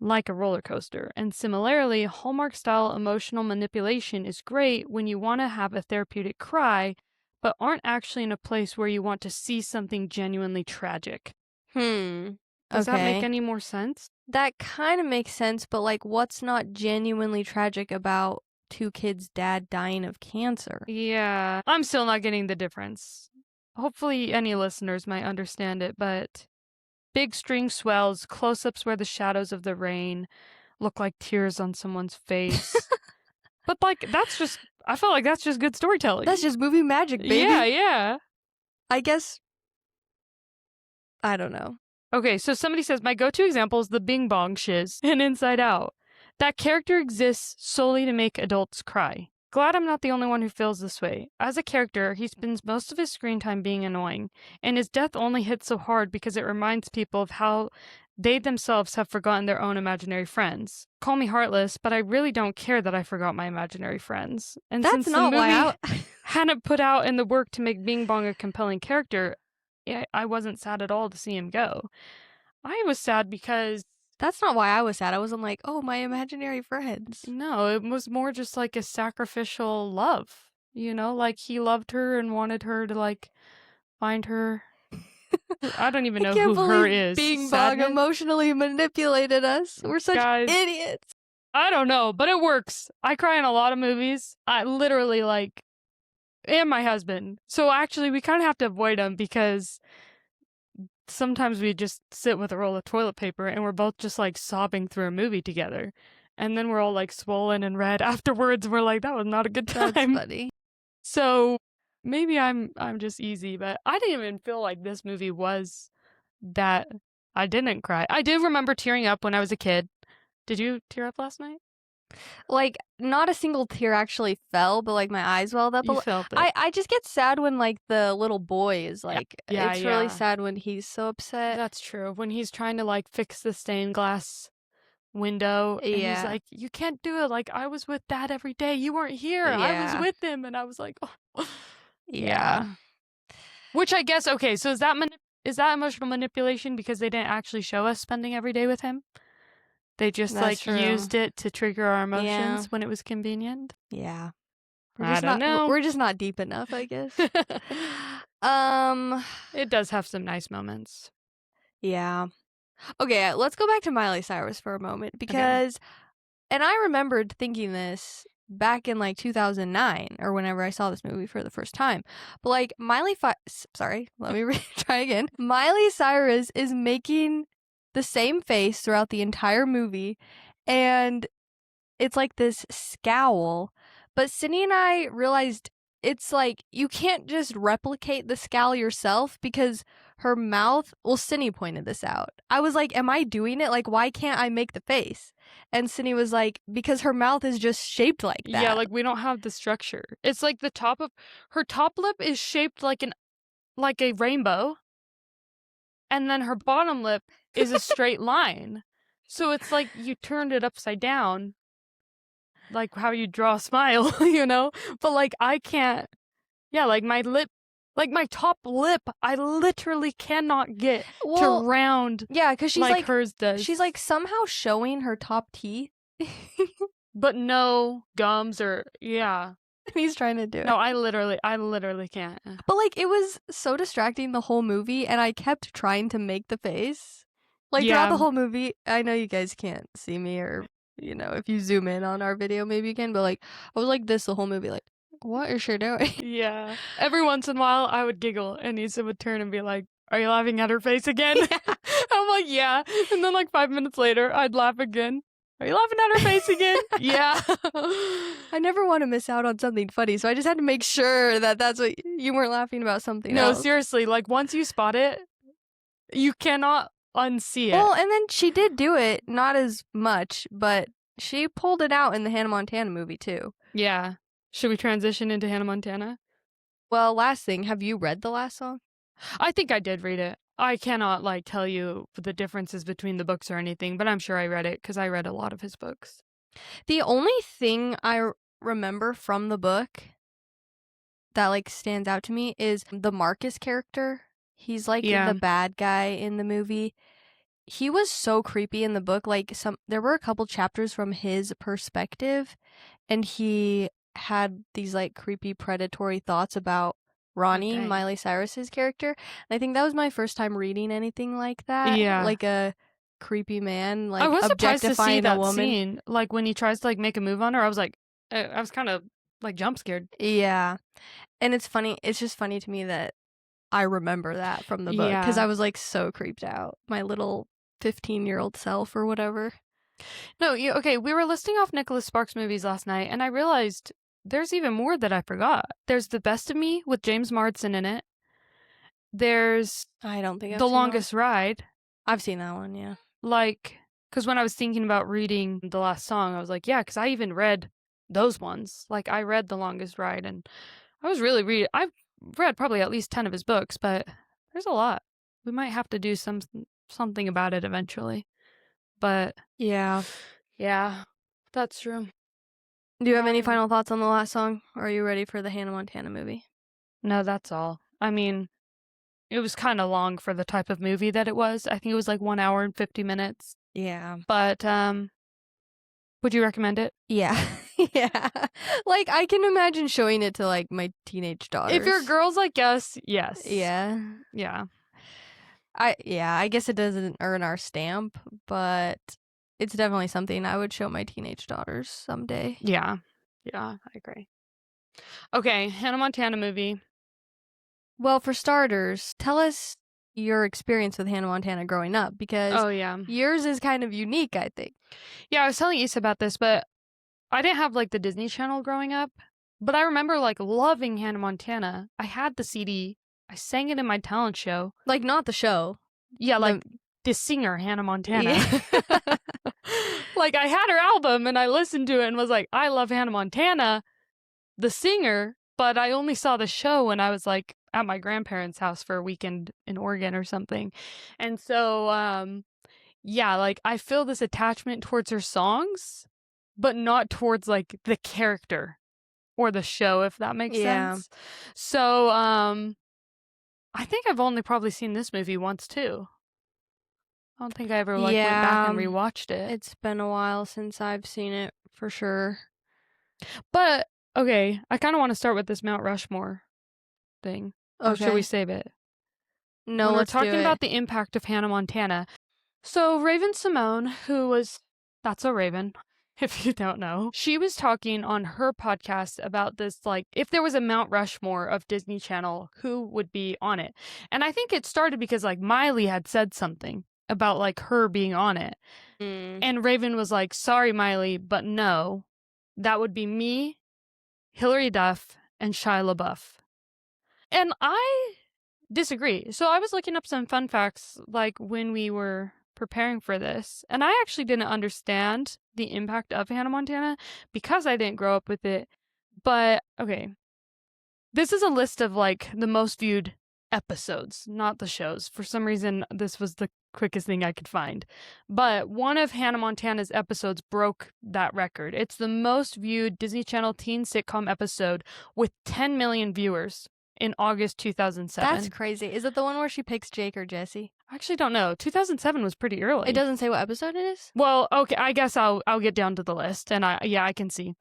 [SPEAKER 1] like a roller coaster. And similarly, Hallmark-style emotional manipulation is great when you want to have a therapeutic cry, but aren't actually in a place where you want to see something genuinely tragic. Does that make any more sense?
[SPEAKER 2] That kind of makes sense, but like, what's not genuinely tragic about two kids' dad dying of cancer?
[SPEAKER 1] Yeah, I'm still not getting the difference. Hopefully any listeners might understand it, but big string swells, close-ups where the shadows of the rain look like tears on someone's face. But like, I feel like that's just good storytelling.
[SPEAKER 2] That's just movie magic, baby.
[SPEAKER 1] Yeah.
[SPEAKER 2] I guess, I don't know.
[SPEAKER 1] Okay, so somebody says, my go-to example is the Bing Bong shiz in Inside Out. That character exists solely to make adults cry. Glad I'm not the only one who feels this way. As a character, he spends most of his screen time being annoying, and his death only hits so hard because it reminds people of how they themselves have forgotten their own imaginary friends. Call me heartless, but I really don't care that I forgot my imaginary friends. And
[SPEAKER 2] That's
[SPEAKER 1] since
[SPEAKER 2] not
[SPEAKER 1] the movie
[SPEAKER 2] why
[SPEAKER 1] hadn't put out in the work to make Bing Bong a compelling character, I wasn't sad at all to see him go. I was sad because...
[SPEAKER 2] That's not why I was sad. I wasn't like, oh, my imaginary friends.
[SPEAKER 1] No, it was more just like a sacrificial love. You know, like he loved her and wanted her to like find her. I don't even know who her is.
[SPEAKER 2] Bing Bong emotionally manipulated us. We're such idiots.
[SPEAKER 1] I don't know, but it works. I cry in a lot of movies. I literally like... And my husband. So actually, we kind of have to avoid him because sometimes we just sit with a roll of toilet paper and we're both just like sobbing through a movie together. And then we're all like swollen and red afterwards. We're like, that was not a good time.
[SPEAKER 2] That's funny.
[SPEAKER 1] So maybe I'm just easy, but I didn't even feel like this movie was that I didn't cry. I did remember tearing up when I was a kid. Did you tear up last night?
[SPEAKER 2] Like, not a single tear actually fell, but like my eyes welled up.
[SPEAKER 1] You felt it.
[SPEAKER 2] I just get sad when like the little boy is like, it's really sad when he's so upset.
[SPEAKER 1] That's true. When he's trying to like fix the stained glass window and he's like, you can't do it. Like, I was with Dad every day. You weren't here. I was with him. And I was like, oh. Yeah. Which I guess, okay, so is that emotional manipulation because they didn't actually show us spending every day with him? They just used it to trigger our emotions when it was convenient.
[SPEAKER 2] Yeah.
[SPEAKER 1] I don't know.
[SPEAKER 2] We're just not deep enough, I guess.
[SPEAKER 1] It does have some nice moments.
[SPEAKER 2] Yeah. Okay, let's go back to Miley Cyrus for a moment because, and I remembered thinking this back in like 2009 or whenever I saw this movie for the first time. But like try again. Miley Cyrus is making the same face throughout the entire movie, and it's like this scowl. But Cindy and I realized it's like you can't just replicate the scowl yourself because her mouth, well, Cindy pointed this out. I was like, am I doing it? Like, why can't I make the face? And Cindy was like, because her mouth is just shaped like that.
[SPEAKER 1] Yeah, like we don't have the structure. It's like the top of her top lip is shaped like a rainbow. And then her bottom lip is a straight line. So it's like you turned it upside down. Like how you draw a smile, you know? But like I can't. Yeah, like my lip, like my top lip, I literally cannot get to round.
[SPEAKER 2] Yeah, because she's like
[SPEAKER 1] hers does.
[SPEAKER 2] She's like somehow showing her top teeth.
[SPEAKER 1] But no gums or, yeah.
[SPEAKER 2] He's trying to do it.
[SPEAKER 1] No, I literally can't.
[SPEAKER 2] But like it was so distracting the whole movie, and I kept trying to make the face. Like throughout the whole movie, I know you guys can't see me, or you know, if you zoom in on our video, maybe you can. But like I was like this the whole movie, like, what is she doing?
[SPEAKER 1] Yeah. Every once in a while, I would giggle, and Issa would turn and be like, "Are you laughing at her face again?" Yeah. I'm like, "Yeah." And then like 5 minutes later, I'd laugh again. Are you laughing at her face again? Yeah.
[SPEAKER 2] I never want to miss out on something funny, so I just had to make sure that that's what you weren't laughing about something else.
[SPEAKER 1] No, seriously, like once you spot it, you cannot unsee it.
[SPEAKER 2] Well, and then she did do it, not as much, but she pulled it out in the Hannah Montana movie too.
[SPEAKER 1] Yeah. Should we transition into Hannah Montana?
[SPEAKER 2] Well, last thing, have you read the last song?
[SPEAKER 1] I think I did read it. I cannot like tell you the differences between the books or anything, but I'm sure I read it because I read a lot of his books.
[SPEAKER 2] The only thing I remember from the book that like stands out to me is the Marcus character. He's like the bad guy in the movie. he was so creepy in the book. Like, there were a couple chapters from his perspective, and he had these like creepy predatory thoughts about Ronnie, Miley Cyrus's character. And I think that was my first time reading anything like that.
[SPEAKER 1] Yeah.
[SPEAKER 2] Like a creepy man, like
[SPEAKER 1] I was surprised to see that
[SPEAKER 2] a woman.
[SPEAKER 1] scene. Like when he tries to like make a move on her, I was like, I was kind of like jump scared.
[SPEAKER 2] Yeah. And it's funny. It's just funny to me that I remember that from the book because I was like so creeped out. My little 15-year-old self or whatever.
[SPEAKER 1] No, okay, we were listing off Nicholas Sparks movies last night, and I realized there's even more that I forgot. There's The Best of Me with James Marsden in it. There's
[SPEAKER 2] I don't think I've
[SPEAKER 1] The
[SPEAKER 2] seen
[SPEAKER 1] Longest Ride.
[SPEAKER 2] I've seen that one, yeah.
[SPEAKER 1] Like, because when I was thinking about reading The Last Song, I was like, yeah, because I even read those ones. Like, I read The Longest Ride, and I was really I've read probably at least 10 of his books, but there's a lot. We might have to do something about it eventually. But yeah, that's true.
[SPEAKER 2] Do you have any final thoughts on The Last Song? Or are you ready for the Hannah Montana movie?
[SPEAKER 1] No, that's all. I mean, it was kind of long for the type of movie that it was. I think it was like 1 hour and 50 minutes.
[SPEAKER 2] Yeah.
[SPEAKER 1] But would you recommend it?
[SPEAKER 2] Yeah. Yeah. Like, I can imagine showing it to like my teenage daughters.
[SPEAKER 1] If you're girls like us, yes.
[SPEAKER 2] Yeah.
[SPEAKER 1] Yeah.
[SPEAKER 2] I guess it doesn't earn our stamp, but it's definitely something I would show my teenage daughters someday.
[SPEAKER 1] Yeah, I agree. Okay, Hannah Montana movie.
[SPEAKER 2] Well, for starters, tell us your experience with Hannah Montana growing up, because yours is kind of unique, I think.
[SPEAKER 1] Yeah, I was telling Issa about this, but I didn't have like the Disney Channel growing up, but I remember like loving Hannah Montana. I had the CD. I sang it in my talent show.
[SPEAKER 2] Like, not the show.
[SPEAKER 1] Yeah, like the singer, Hannah Montana. Yeah. Like, I had her album and I listened to it and was like, I love Hannah Montana, the singer, but I only saw the show when I was like at my grandparents' house for a weekend in Oregon or something. And so, yeah, like I feel this attachment towards her songs, but not towards like the character or the show, if that makes sense. So, I think I've only probably seen this movie once too. I don't think I ever went back and rewatched it.
[SPEAKER 2] It's been a while since I've seen it, for sure.
[SPEAKER 1] But okay, I kind of want to start with this Mount Rushmore thing. Okay. Or should we save it?
[SPEAKER 2] No,
[SPEAKER 1] we're talking about the impact of Hannah Montana. So Raven Simone, who was That's So Raven, if you don't know, she was talking on her podcast about this, like, if there was a Mount Rushmore of Disney Channel, who would be on it? And I think it started because, like, Miley had said something about, like, her being on it. And Raven was like, sorry, Miley, but no, that would be me, Hilary Duff, and Shia LaBeouf. And I disagree. So I was looking up some fun facts, like, when we were preparing for this, and I actually didn't understand the impact of Hannah Montana because I didn't grow up with it. But okay, this is a list of like the most viewed episodes, not the shows. For some reason, this was the quickest thing I could find. But one of Hannah Montana's episodes broke that record. It's the most viewed Disney Channel teen sitcom episode with 10 million viewers in August 2007.
[SPEAKER 2] That's crazy. Is it the one where she picks Jake or Jesse?
[SPEAKER 1] I actually don't know. 2007 was pretty early.
[SPEAKER 2] It doesn't say what episode it is?
[SPEAKER 1] Well, okay, I guess I'll get down to the list, and I can see.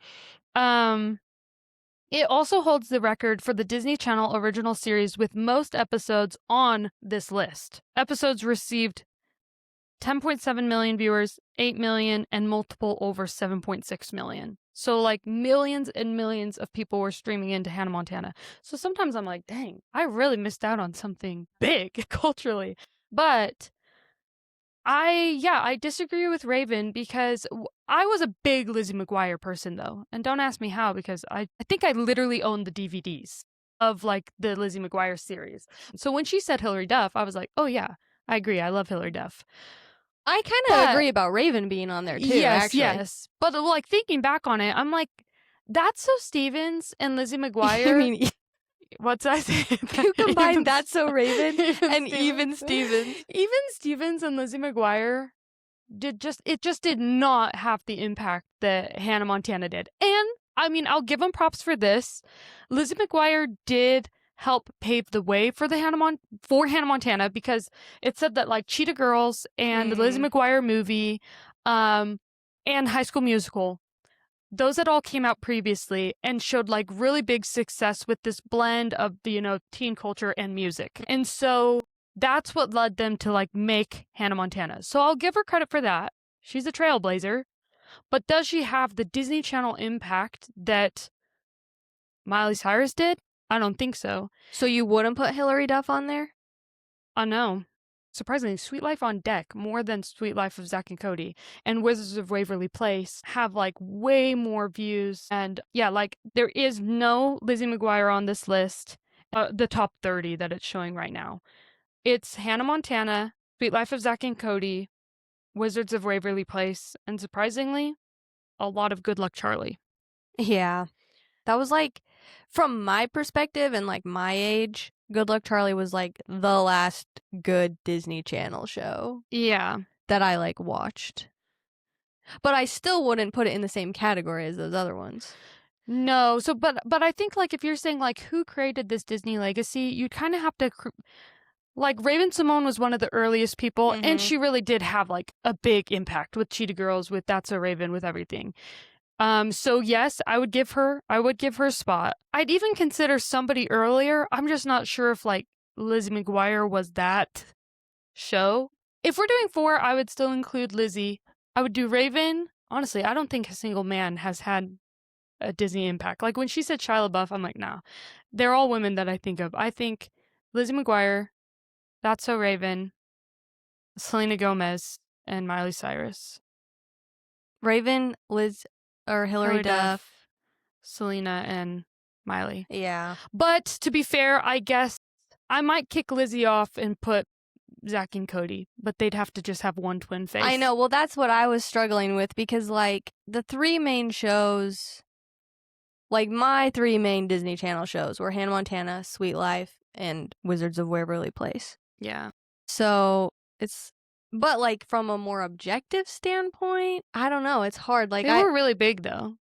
[SPEAKER 1] It also holds the record for the Disney Channel original series with most episodes on this list. Episodes received 10.7 million viewers, 8 million, and multiple over 7.6 million. So, like, millions and millions of people were streaming into Hannah Montana. So sometimes I'm like, dang, I really missed out on something big culturally. But I disagree with Raven because I was a big Lizzie McGuire person, though. And don't ask me how, because I think I literally owned the DVDs of, like, the Lizzie McGuire series. So when she said Hilary Duff, I was like, oh, yeah, I agree. I love Hilary Duff.
[SPEAKER 2] I kind of agree about Raven being on there, too, actually.
[SPEAKER 1] Yes. But, like, thinking back on it, I'm like, That's So Stevens and Lizzie McGuire. What's I say?
[SPEAKER 2] You combine That's So Raven and Even Stevens.
[SPEAKER 1] Even Stevens and Lizzie McGuire just did not have the impact that Hannah Montana did. And, I mean, I'll give them props for this. Lizzie McGuire did help pave the way for Hannah Montana, because it said that like Cheetah Girls and the Lizzie McGuire movie, and High School Musical, those had all came out previously and showed like really big success with this blend of the teen culture and music. And so that's what led them to like make Hannah Montana. So I'll give her credit for that. She's a trailblazer. But does she have the Disney Channel impact that Miley Cyrus did? I don't think so.
[SPEAKER 2] So you wouldn't put Hilary Duff on there?
[SPEAKER 1] No. Surprisingly, Sweet Life on Deck, more than Sweet Life of Zack and Cody, and Wizards of Waverly Place have like way more views. And yeah, like there is no Lizzie McGuire on this list, the top 30 that it's showing right now. It's Hannah Montana, Sweet Life of Zack and Cody, Wizards of Waverly Place, and surprisingly, a lot of Good Luck Charlie.
[SPEAKER 2] Yeah. That was like, from my perspective and like my age, Good Luck Charlie was like the last good Disney Channel show.
[SPEAKER 1] Yeah.
[SPEAKER 2] That I like watched. But I still wouldn't put it in the same category as those other ones.
[SPEAKER 1] No. So, but I think like if you're saying like who created this Disney legacy, you'd kind of have to, like Raven-Symoné was one of the earliest people, and she really did have like a big impact with Cheetah Girls, with That's So Raven, with everything. So yes, I would give her a spot. I'd even consider somebody earlier. I'm just not sure if like Lizzie McGuire was that show. If we're doing 4, I would still include Lizzie. I would do Raven. Honestly, I don't think a single man has had a Disney impact. Like when she said Shia LaBeouf, I'm like, nah. They're all women that I think of. I think Lizzie McGuire, That's So Raven, Selena Gomez, and Miley Cyrus.
[SPEAKER 2] Raven, Liz, or Hilary Duff,
[SPEAKER 1] Selena, and Miley.
[SPEAKER 2] Yeah.
[SPEAKER 1] But to be fair, I guess I might kick Lizzie off and put Zack and Cody, but they'd have to just have one twin face.
[SPEAKER 2] I know. Well, that's what I was struggling with, because like the 3 main shows, like my 3 main Disney Channel shows were Hannah Montana, Sweet Life, and Wizards of Waverly Place.
[SPEAKER 1] Yeah.
[SPEAKER 2] So it's, but like from a more objective standpoint, I don't know. It's hard. Like
[SPEAKER 1] they were really big though.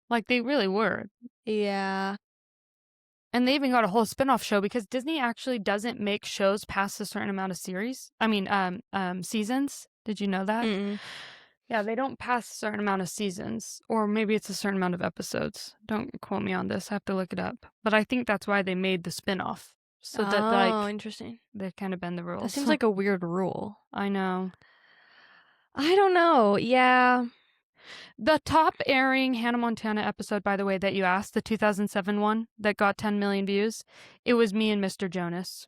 [SPEAKER 1] Like they really were.
[SPEAKER 2] Yeah.
[SPEAKER 1] And they even got a whole spin-off show, because Disney actually doesn't make shows past a certain amount of seasons. Did you know that?
[SPEAKER 2] Mm-mm.
[SPEAKER 1] Yeah, they don't pass a certain amount of seasons, or maybe it's a certain amount of episodes. Don't quote me on this. I have to look it up. But I think that's why they made the spin-off. So that like,
[SPEAKER 2] interesting.
[SPEAKER 1] They kind of bend the rules.
[SPEAKER 2] That seems like a weird rule.
[SPEAKER 1] I know.
[SPEAKER 2] I don't know. Yeah.
[SPEAKER 1] The top airing Hannah Montana episode, by the way, that you asked, the 2007 one that got 10 million views, it was me and Mr. Jonas.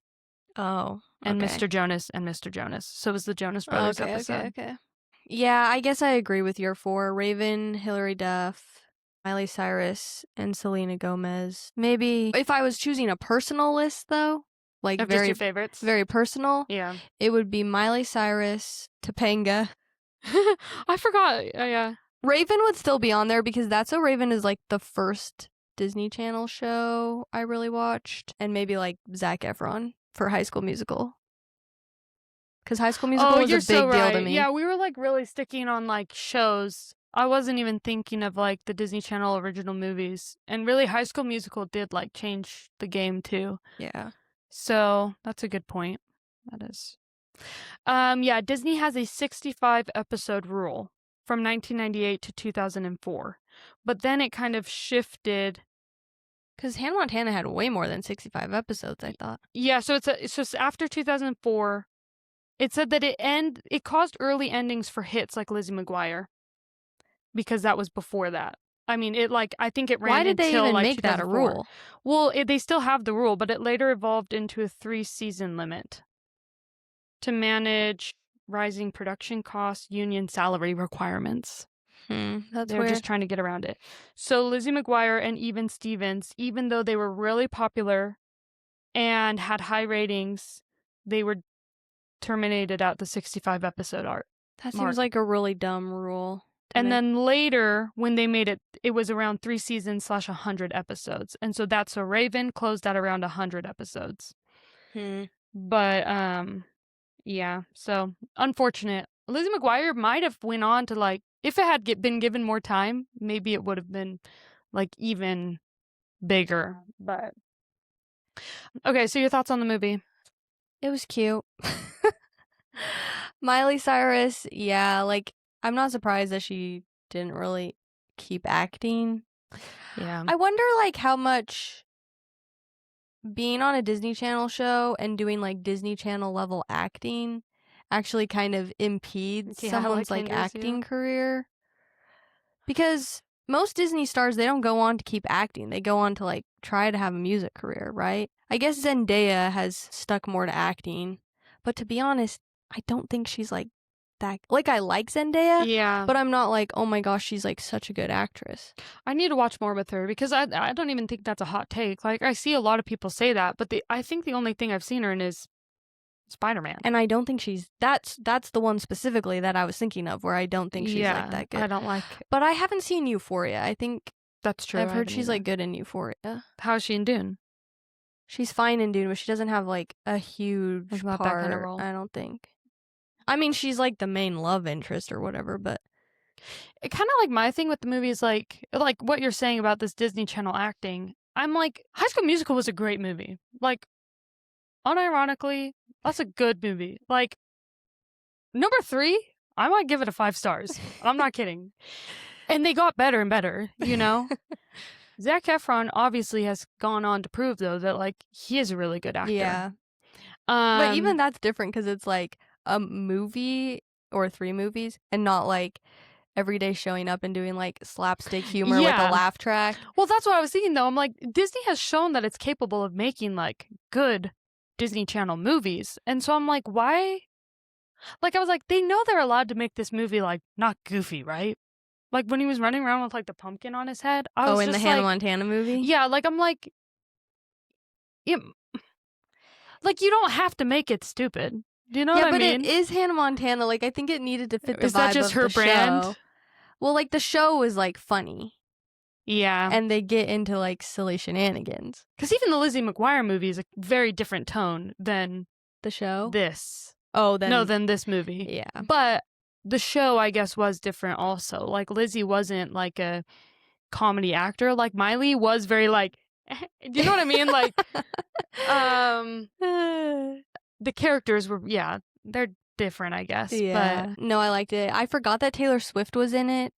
[SPEAKER 2] Oh. Okay.
[SPEAKER 1] And Mr. Jonas and Mr. Jonas. So it was the Jonas Brothers episode.
[SPEAKER 2] Okay. Yeah, I guess I agree with your 4. Raven, Hilary Duff, Miley Cyrus, and Selena Gomez. Maybe if I was choosing a personal list, though, like
[SPEAKER 1] of just your favorites,
[SPEAKER 2] very personal,
[SPEAKER 1] yeah,
[SPEAKER 2] it would be Miley Cyrus, Topanga.
[SPEAKER 1] I forgot. Yeah.
[SPEAKER 2] Raven would still be on there, because That's So Raven is like the first Disney Channel show I really watched, and maybe like Zac Efron for High School Musical. Because High School Musical was a big deal to me.
[SPEAKER 1] Yeah, we were like really sticking on like shows. I wasn't even thinking of like the Disney Channel original movies. And really, High School Musical did like change the game too.
[SPEAKER 2] Yeah.
[SPEAKER 1] So that's a good point. That is. Yeah, Disney has a 65 episode rule from 1998 to 2004. But then it kind of shifted.
[SPEAKER 2] Because Hannah Montana had way more than 65 episodes, I thought.
[SPEAKER 1] Yeah, so it's just after 2004. It said that it caused early endings for hits like Lizzie McGuire, because that was before that. I mean, I think it ran.
[SPEAKER 2] Why did they even
[SPEAKER 1] like
[SPEAKER 2] make that a rule?
[SPEAKER 1] Well, they still have the rule, but it later evolved into a 3-season limit to manage rising production costs, union salary requirements.
[SPEAKER 2] That's
[SPEAKER 1] They're
[SPEAKER 2] weird.
[SPEAKER 1] just trying to get around it. So Lizzie McGuire and Even Stevens, even though they were really popular and had high ratings, they were terminated at the 65 episode mark.
[SPEAKER 2] That seems like a really dumb rule.
[SPEAKER 1] And then later, when they made it, it was around 3 seasons / 100 episodes. And so That's So Raven closed at around 100 episodes. But, yeah, so unfortunate. Lizzie McGuire might have went on to like, if it had been given more time, maybe it would have been like even bigger. But Okay, so your thoughts on the movie?
[SPEAKER 2] It was cute. Miley Cyrus, yeah, like, I'm not surprised that she didn't really keep acting.
[SPEAKER 1] Yeah.
[SPEAKER 2] I wonder, like, how much being on a Disney Channel show and doing, like, Disney Channel level acting actually kind of impedes someone's, like, acting career. Because most Disney stars, they don't go on to keep acting. They go on to, like, try to have a music career, right? I guess Zendaya has stuck more to acting. But to be honest, I don't think she's, like, that... Like, I like Zendaya.
[SPEAKER 1] Yeah.
[SPEAKER 2] But I'm not like, oh my gosh, she's, like, such a good actress.
[SPEAKER 1] I need to watch more with her because I don't even think that's a hot take. Like, I see a lot of people say that, but I think the only thing I've seen her in is Spider-Man.
[SPEAKER 2] And I don't think she's... That's the one specifically that I was thinking of where I don't think she's, like, that good.
[SPEAKER 1] I don't like it.
[SPEAKER 2] But I haven't seen Euphoria. I think...
[SPEAKER 1] That's true.
[SPEAKER 2] I've heard she's, like, good in Euphoria.
[SPEAKER 1] How's she in Dune?
[SPEAKER 2] She's fine in Dune, but she doesn't have, like, a huge part,
[SPEAKER 1] that kind of role.
[SPEAKER 2] I don't think. I mean, she's, like, the main love interest or whatever, but...
[SPEAKER 1] It kind of, like, my thing with the movie is, like what you're saying about this Disney Channel acting. I'm like, High School Musical was a great movie. Like, unironically, that's a good movie. Like, number 3, I might give it a 5 stars. I'm not kidding. And they got better and better, you know? Zac Efron obviously has gone on to prove, though, that, like, he is a really good actor.
[SPEAKER 2] Yeah. But even that's different because it's, like, a movie or 3 movies and not, like, every day showing up and doing, like, slapstick humor with a laugh track.
[SPEAKER 1] Well, that's what I was thinking, though. I'm like, Disney has shown that it's capable of making, like, good Disney Channel movies. And so I'm like, why? Like, I was like, they know they're allowed to make this movie, like, not goofy, right? Like, when he was running around with, like, the pumpkin on his head. I was
[SPEAKER 2] in the Hannah Montana movie?
[SPEAKER 1] Yeah, like, I'm like, yeah, like, you don't have to make it stupid. Do you know what I mean?
[SPEAKER 2] Yeah, but it is Hannah Montana. Like, I think it needed to fit the vibe of the show. Is that just her
[SPEAKER 1] brand?
[SPEAKER 2] Well, like, the show is, like, funny.
[SPEAKER 1] Yeah.
[SPEAKER 2] And they get into, like, silly shenanigans.
[SPEAKER 1] Because even the Lizzie McGuire movie is a very different tone than...
[SPEAKER 2] The show?
[SPEAKER 1] This.
[SPEAKER 2] Oh, then...
[SPEAKER 1] No, than this movie.
[SPEAKER 2] Yeah.
[SPEAKER 1] But the show, I guess, was different also. Like, Lizzie wasn't, like, a comedy actor. Like, Miley was very, like... Do you know what I mean? Like, the characters were, yeah, they're different, I guess.
[SPEAKER 2] Yeah.
[SPEAKER 1] But
[SPEAKER 2] no, I liked it. I forgot that Taylor Swift was in it.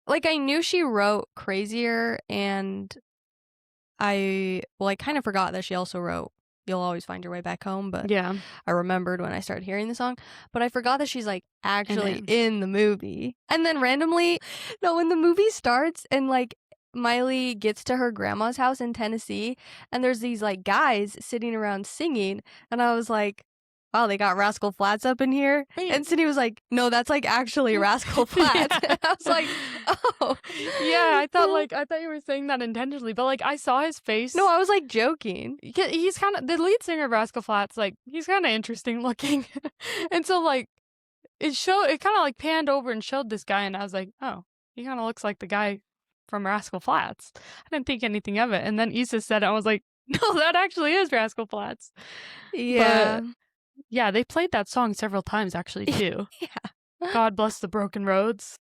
[SPEAKER 2] Like, I knew she wrote Crazier, and I kind of forgot that she also wrote You'll Always Find Your Way Back Home, but
[SPEAKER 1] yeah,
[SPEAKER 2] I remembered when I started hearing the song. But I forgot that she's, like, actually in the movie. And then randomly, when the movie starts and, like, Miley gets to her grandma's house in Tennessee, and there's these, like, guys sitting around singing, and I was like, wow, they got Rascal Flatts up in here? And Sydney was like, no, that's, like, actually Rascal Flatts. And I was like, oh.
[SPEAKER 1] Yeah, I thought you were saying that intentionally, but, like, I saw his face.
[SPEAKER 2] No, I was, like, joking.
[SPEAKER 1] He's kind of, the lead singer of Rascal Flatts, like, he's kind of interesting looking. And so, like, it kind of, like, panned over and showed this guy, and I was like, oh, he kind of looks like the guy from Rascal Flatts. I didn't think anything of it. And then Issa said it, I was like, no, that actually is Rascal Flatts.
[SPEAKER 2] Yeah.
[SPEAKER 1] But, yeah, they played that song several times, actually, too.
[SPEAKER 2] Yeah.
[SPEAKER 1] God Bless the Broken Roads.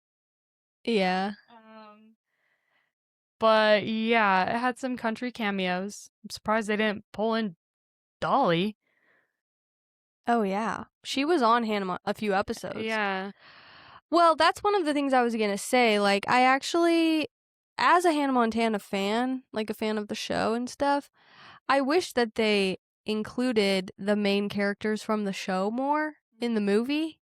[SPEAKER 2] Yeah.
[SPEAKER 1] But, yeah, it had some country cameos. I'm surprised they didn't pull in Dolly.
[SPEAKER 2] Oh, yeah. She was on Hannah a few episodes.
[SPEAKER 1] Yeah.
[SPEAKER 2] Well, that's one of the things I was going to say. Like, I actually, as a Hannah Montana fan, like a fan of the show and stuff, I wish that they included the main characters from the show more in the movie.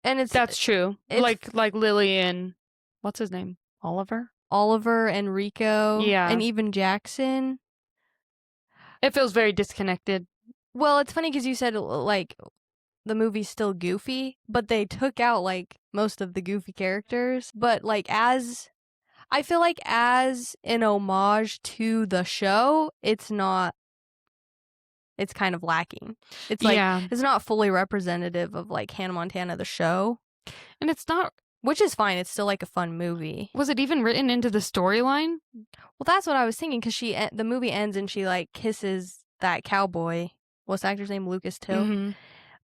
[SPEAKER 2] And
[SPEAKER 1] that's true. Like Lily and what's his name? Oliver and
[SPEAKER 2] Rico.
[SPEAKER 1] Yeah.
[SPEAKER 2] And even Jackson.
[SPEAKER 1] It feels very disconnected.
[SPEAKER 2] Well, it's funny because you said, like, the movie's still goofy, but they took out, like, most of the goofy characters. But, like, I feel like as an homage to the show, it's kind of lacking. It's like, It's not fully representative of, like, Hannah Montana, the show.
[SPEAKER 1] And it's not,
[SPEAKER 2] which is fine. It's still, like, a fun movie.
[SPEAKER 1] Was it even written into the storyline?
[SPEAKER 2] Well, that's what I was thinking, because the movie ends and she, like, kisses that cowboy. What's the actor's name? Lucas Till.
[SPEAKER 1] Mm-hmm.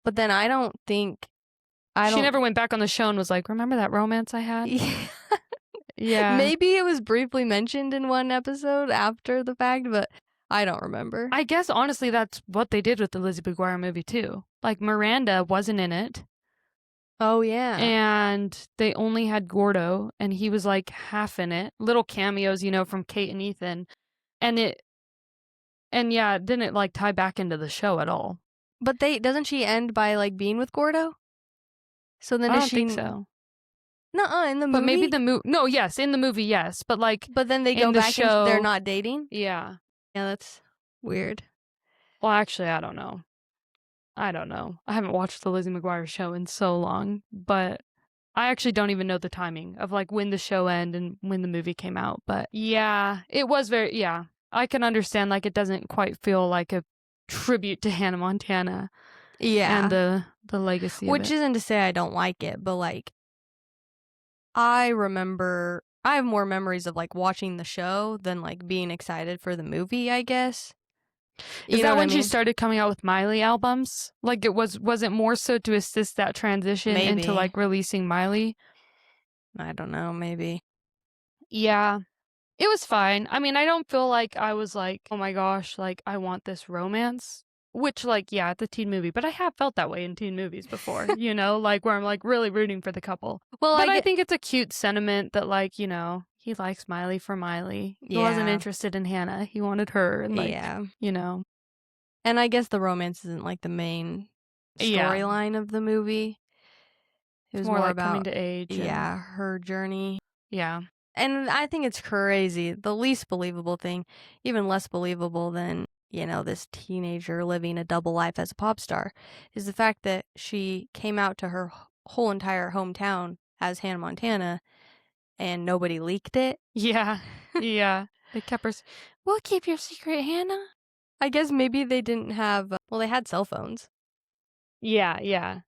[SPEAKER 2] But then I don't think...
[SPEAKER 1] She never went back on the show and was like, remember that romance I had? Yeah.
[SPEAKER 2] Maybe it was briefly mentioned in one episode after the fact, but I don't remember.
[SPEAKER 1] I guess, honestly, that's what they did with the Lizzie McGuire movie, too. Like, Miranda wasn't in it.
[SPEAKER 2] Oh, yeah.
[SPEAKER 1] And they only had Gordo, and he was, like, half in it. Little cameos, from Kate and Ethan. And it didn't, like, tie back into the show at all.
[SPEAKER 2] But doesn't she end by, like, being with Gordo? So then
[SPEAKER 1] I don't think so.
[SPEAKER 2] Nuh-uh, in the movie?
[SPEAKER 1] But maybe the movie... No, yes, in the movie, yes. But, like,
[SPEAKER 2] But then they go back and they're not dating?
[SPEAKER 1] Yeah.
[SPEAKER 2] Yeah, that's weird.
[SPEAKER 1] Well, actually, I don't know. I haven't watched the Lizzie McGuire show in so long, but I actually don't even know the timing of, like, when the show ended and when the movie came out. But, yeah, it was I can understand, like, it doesn't quite feel like a tribute to Hannah Montana.
[SPEAKER 2] Yeah.
[SPEAKER 1] And the legacy of it.
[SPEAKER 2] Which isn't to say I don't like it, but, like, I have more memories of, like, watching the show than, like, being excited for the movie, I guess.
[SPEAKER 1] Is that when she started coming out with Miley albums? Like, was it more so to assist that transition into, like, releasing Miley?
[SPEAKER 2] I don't know, maybe.
[SPEAKER 1] Yeah. It was fine. I mean, I don't feel like I was like, oh my gosh, like, I want this romance. Which, like, yeah, it's a teen movie, but I have felt that way in teen movies before, like, where I'm, like, really rooting for the couple. Well, but I think it's a cute sentiment that, like, he likes Miley for Miley. He wasn't interested in Hannah. He wanted her, and, like,
[SPEAKER 2] And I guess the romance isn't, like, the main storyline of the movie. It was more
[SPEAKER 1] like
[SPEAKER 2] about
[SPEAKER 1] coming to age.
[SPEAKER 2] Yeah, her journey.
[SPEAKER 1] Yeah.
[SPEAKER 2] And I think it's crazy. The least believable thing, even less believable than, this teenager living a double life as a pop star, is the fact that she came out to her whole entire hometown as Hannah Montana and nobody leaked it.
[SPEAKER 1] Yeah. Yeah. They kept her. We'll keep your secret, Hannah.
[SPEAKER 2] I guess maybe they didn't have, they had cell phones.
[SPEAKER 1] Yeah.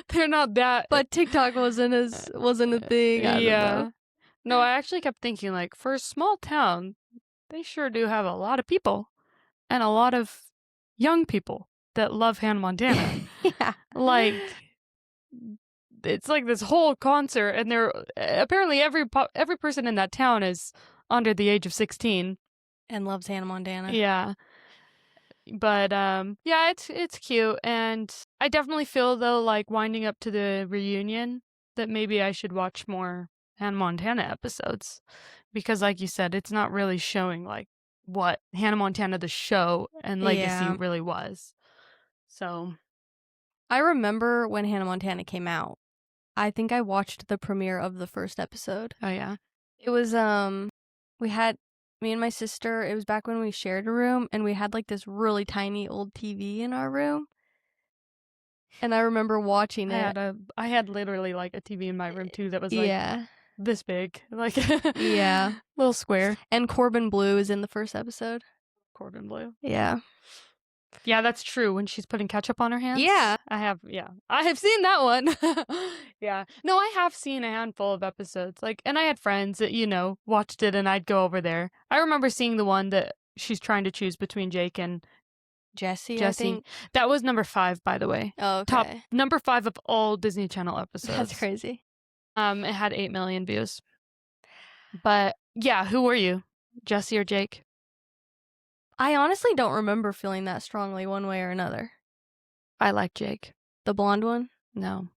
[SPEAKER 1] They're not that.
[SPEAKER 2] But TikTok wasn't a thing. I don't know.
[SPEAKER 1] No, I actually kept thinking, like, for a small town, they sure do have a lot of people and a lot of young people that love Hannah Montana.
[SPEAKER 2] Yeah.
[SPEAKER 1] Like, it's like this whole concert, and they're apparently every person in that town is under the age of 16
[SPEAKER 2] and loves Hannah Montana.
[SPEAKER 1] Yeah. But it's cute, and I definitely feel, though, like, winding up to the reunion, that maybe I should watch more Hannah Montana episodes, because, like you said, it's not really showing, like, what Hannah Montana the show and legacy really was. So
[SPEAKER 2] I remember when Hannah Montana came out. I think I watched the premiere of the first episode.
[SPEAKER 1] Oh yeah.
[SPEAKER 2] It was we had me and my sister, it was back when we shared a room, and we had, like, this really tiny old TV in our room. And I remember watching it.
[SPEAKER 1] I had literally, like, a TV in my room too that was, like, this big, like, little square.
[SPEAKER 2] And Corbin Bleu is in the first episode.
[SPEAKER 1] Corbin Bleu.
[SPEAKER 2] Yeah.
[SPEAKER 1] Yeah, that's true. When she's putting ketchup on her hands.
[SPEAKER 2] Yeah.
[SPEAKER 1] I have seen that one. Yeah. No, I have seen a handful of episodes. Like, and I had friends that, watched it, and I'd go over there. I remember seeing the one that she's trying to choose between Jake and
[SPEAKER 2] Jesse. I think.
[SPEAKER 1] That was number 5, by the way.
[SPEAKER 2] Oh, okay.
[SPEAKER 1] Top number 5 of all Disney Channel episodes.
[SPEAKER 2] That's crazy.
[SPEAKER 1] It had 8 million views. But yeah, who were you? Jesse or Jake?
[SPEAKER 2] I honestly don't remember feeling that strongly one way or another.
[SPEAKER 1] I like Jake.
[SPEAKER 2] The blonde one?
[SPEAKER 1] No.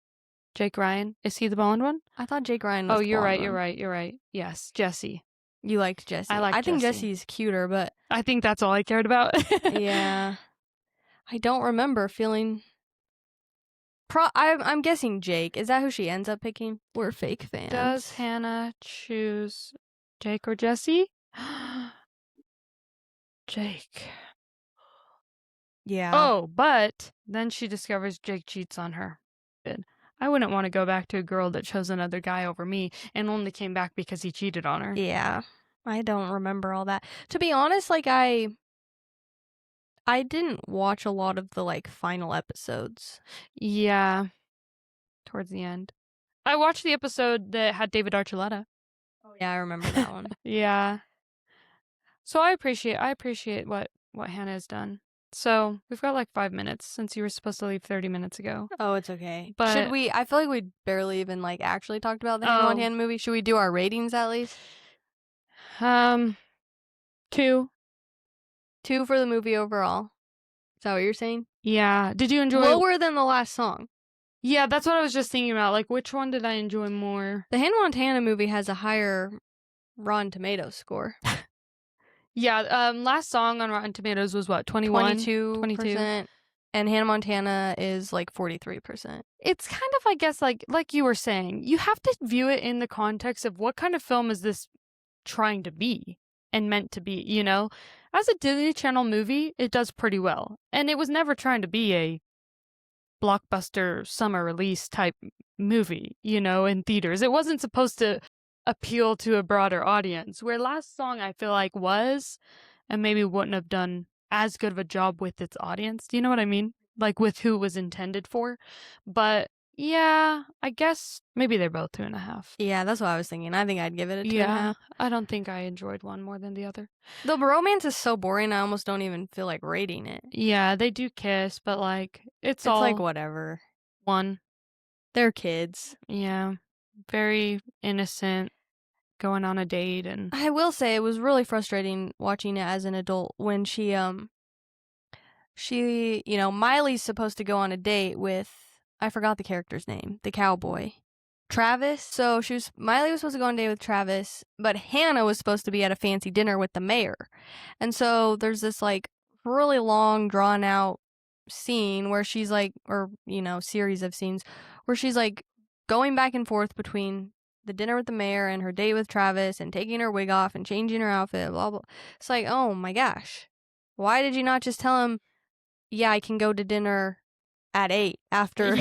[SPEAKER 1] Jake Ryan. Is he the blonde one?
[SPEAKER 2] I thought Jake Ryan was the
[SPEAKER 1] you're
[SPEAKER 2] blonde
[SPEAKER 1] right,
[SPEAKER 2] one.
[SPEAKER 1] you're right. Yes, Jesse.
[SPEAKER 2] You liked Jesse.
[SPEAKER 1] I
[SPEAKER 2] think Jesse's cuter, but
[SPEAKER 1] I think that's all I cared about.
[SPEAKER 2] Yeah. I don't remember feeling I'm guessing Jake. Is that who she ends up picking? We're fake fans.
[SPEAKER 1] Does Hannah choose Jake or Jesse? Jake.
[SPEAKER 2] Yeah.
[SPEAKER 1] Oh, but then she discovers Jake cheats on her. I wouldn't want to go back to a girl that chose another guy over me and only came back because he cheated on her.
[SPEAKER 2] Yeah. I don't remember all that. To be honest, like, I didn't watch a lot of the, like, final episodes.
[SPEAKER 1] Yeah. Towards the end. I watched the episode that had David Archuleta.
[SPEAKER 2] Oh, yeah, I remember that one.
[SPEAKER 1] Yeah. So I appreciate what Hannah has done. So we've got like 5 minutes since you were supposed to leave 30 minutes ago.
[SPEAKER 2] Oh, it's okay.
[SPEAKER 1] But
[SPEAKER 2] should we? I feel like we barely even like actually talked about the Hannah Montana movie. Should we do our ratings at least?
[SPEAKER 1] 2.
[SPEAKER 2] 2 for the movie overall. Is that what you're saying?
[SPEAKER 1] Yeah. Did you enjoy...
[SPEAKER 2] Lower than the last song.
[SPEAKER 1] Yeah, that's what I was just thinking about. Like, which one did I enjoy more?
[SPEAKER 2] The Hannah Montana movie has a higher Rotten Tomatoes score.
[SPEAKER 1] Yeah, last song on Rotten Tomatoes was what, 21?
[SPEAKER 2] 22%. And Hannah Montana is like 43%.
[SPEAKER 1] It's kind of, I guess, like you were saying, you have to view it in the context of what kind of film is this trying to be and meant to be, you know? As a Disney Channel movie, it does pretty well. And it was never trying to be a blockbuster summer release type movie, you know, in theaters. It wasn't supposed to appeal to a broader audience, where last song I feel like was, and maybe wouldn't have done as good of a job with its audience. Do you know what I mean? Like with who it was intended for. But yeah, I guess maybe they're both 2.5.
[SPEAKER 2] Yeah, that's what I was thinking. I think I'd give it a 2.5.
[SPEAKER 1] I don't think I enjoyed one more than the other.
[SPEAKER 2] The romance is so boring, I almost don't even feel like rating it.
[SPEAKER 1] Yeah, they do kiss, but like, it's all
[SPEAKER 2] like whatever.
[SPEAKER 1] One.
[SPEAKER 2] They're kids.
[SPEAKER 1] Yeah. Very innocent, going on a date. And
[SPEAKER 2] I will say it was really frustrating watching it as an adult when she, you know, Miley's supposed to go on a date with, I forgot the character's name, the cowboy, Travis. So Miley was supposed to go on a date with Travis, but Hannah was supposed to be at a fancy dinner with the mayor. And so there's this like really long drawn out scene where she's like, or, you know, series of scenes where she's like going back and forth between the dinner with the mayor and her date with Travis and taking her wig off and changing her outfit, blah, blah. It's like, oh my gosh. Why did you not just tell him, yeah, I can go to dinner at 8 after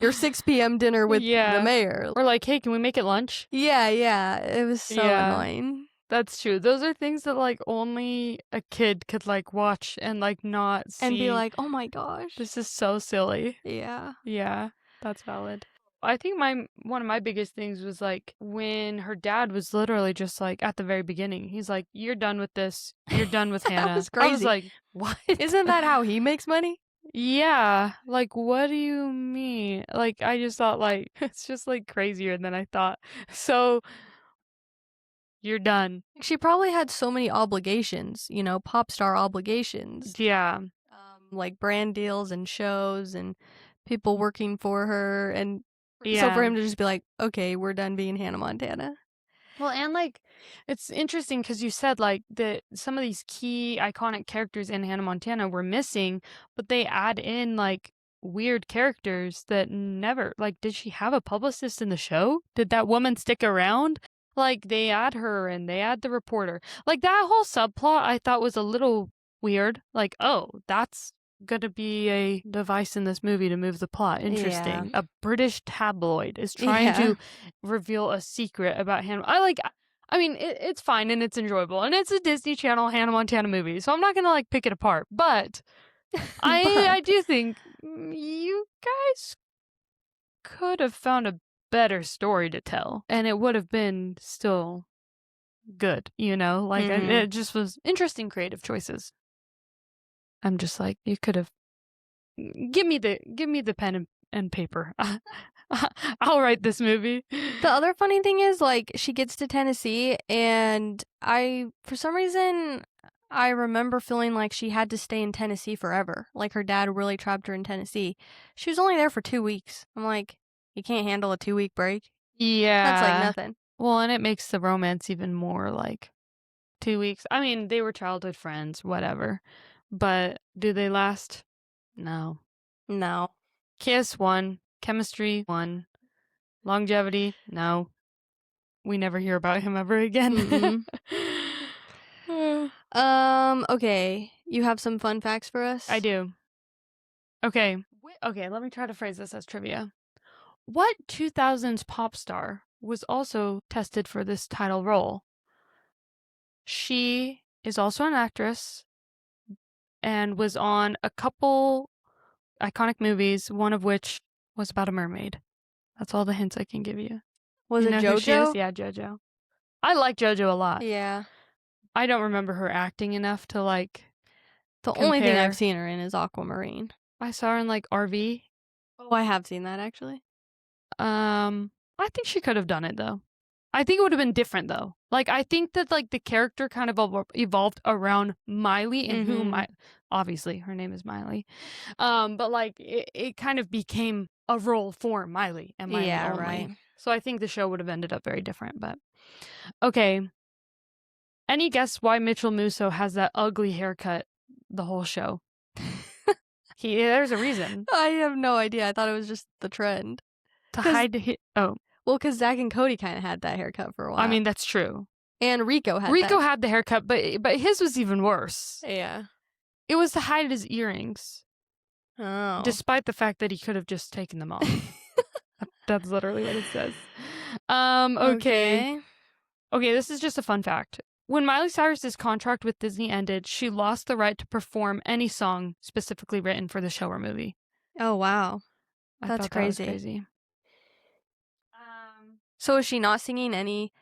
[SPEAKER 2] your 6 p.m. dinner with the mayor?
[SPEAKER 1] Or like, hey, can we make it lunch?
[SPEAKER 2] Yeah. It was so annoying.
[SPEAKER 1] That's true. Those are things that like only a kid could like watch and like not see.
[SPEAKER 2] And be like, oh my gosh.
[SPEAKER 1] This is so silly.
[SPEAKER 2] Yeah.
[SPEAKER 1] Yeah, that's valid. I think one of my biggest things was like when her dad was literally just like at the very beginning, he's like, "You're done with this. You're done with Hannah."
[SPEAKER 2] That was crazy.
[SPEAKER 1] I was like, "What?
[SPEAKER 2] Isn't that how he makes money?"
[SPEAKER 1] Yeah. Like, what do you mean? Like, I just thought like it's just like crazier than I thought. So you're done.
[SPEAKER 2] She probably had so many obligations, you know, pop star obligations.
[SPEAKER 1] Yeah.
[SPEAKER 2] Like brand deals and shows and people working for her, and so for him to just be like, okay, we're done being Hannah Montana.
[SPEAKER 1] Well, and like, it's interesting because you said like that some of these key iconic characters in Hannah Montana were missing, but they add in like weird characters that never, like, did she have a publicist in the show? Did that woman stick around? Like, they add her and they add the reporter. Like, that whole subplot I thought was a little weird. Like, oh, that's gonna be a device in this movie to move the plot. Interesting. A British tabloid is trying to reveal a secret about Hannah. I mean, it's fine and it's enjoyable and it's a Disney Channel Hannah Montana movie, so I'm not gonna like pick it apart. But I do think you guys could have found a better story to tell, and it would have been still good. You know, like it just was interesting, creative choices. I'm just like, you could have give me the pen and paper. I'll write this movie.
[SPEAKER 2] The other funny thing is, like, she gets to Tennessee, and for some reason, I remember feeling like she had to stay in Tennessee forever. Like, her dad really trapped her in Tennessee. She was only there for 2 weeks. I'm like, you can't handle a 2-week break?
[SPEAKER 1] Yeah.
[SPEAKER 2] That's like nothing.
[SPEAKER 1] Well, and it makes the romance even more like 2 weeks. I mean, they were childhood friends, whatever. But do they last? No. Kiss, 1. Chemistry, 1. Longevity, no. We never hear about him ever again.
[SPEAKER 2] Okay. You have some fun facts for us?
[SPEAKER 1] I do. Okay, let me try to phrase this as trivia. What 2000s pop star was also tested for this title role? She is also an actress and was on a couple iconic movies, one of which was about a mermaid. That's all the hints I can give you.
[SPEAKER 2] Was it JoJo?
[SPEAKER 1] Yeah, JoJo. I like JoJo a lot.
[SPEAKER 2] Yeah.
[SPEAKER 1] I don't remember her acting enough to like
[SPEAKER 2] only thing I've seen her in is Aquamarine.
[SPEAKER 1] I saw her in like RV.
[SPEAKER 2] Oh, I have seen that actually.
[SPEAKER 1] I think she could have done it though. I think it would have been different though. Like I think that like the character kind of evolved around Miley and who obviously her name is Miley. But like it kind of became a role for Miley and Miley only. Right. So I think the show would have ended up very different, but okay. Any guess why Mitchell Musso has that ugly haircut the whole show? There's a reason.
[SPEAKER 2] I have no idea. I thought it was just the trend.
[SPEAKER 1] To hide
[SPEAKER 2] well, because Zach and Cody kind of had that haircut for a while.
[SPEAKER 1] I mean, that's true.
[SPEAKER 2] And Rico had
[SPEAKER 1] the haircut, but his was even worse.
[SPEAKER 2] Yeah.
[SPEAKER 1] It was to hide his earrings.
[SPEAKER 2] Oh.
[SPEAKER 1] Despite the fact that he could have just taken them off. That's literally what it says. Okay. Okay, this is just a fun fact. When Miley Cyrus's contract with Disney ended, she lost the right to perform any song specifically written for the show or movie.
[SPEAKER 2] Oh, wow. That's crazy. That was crazy. So is she not singing any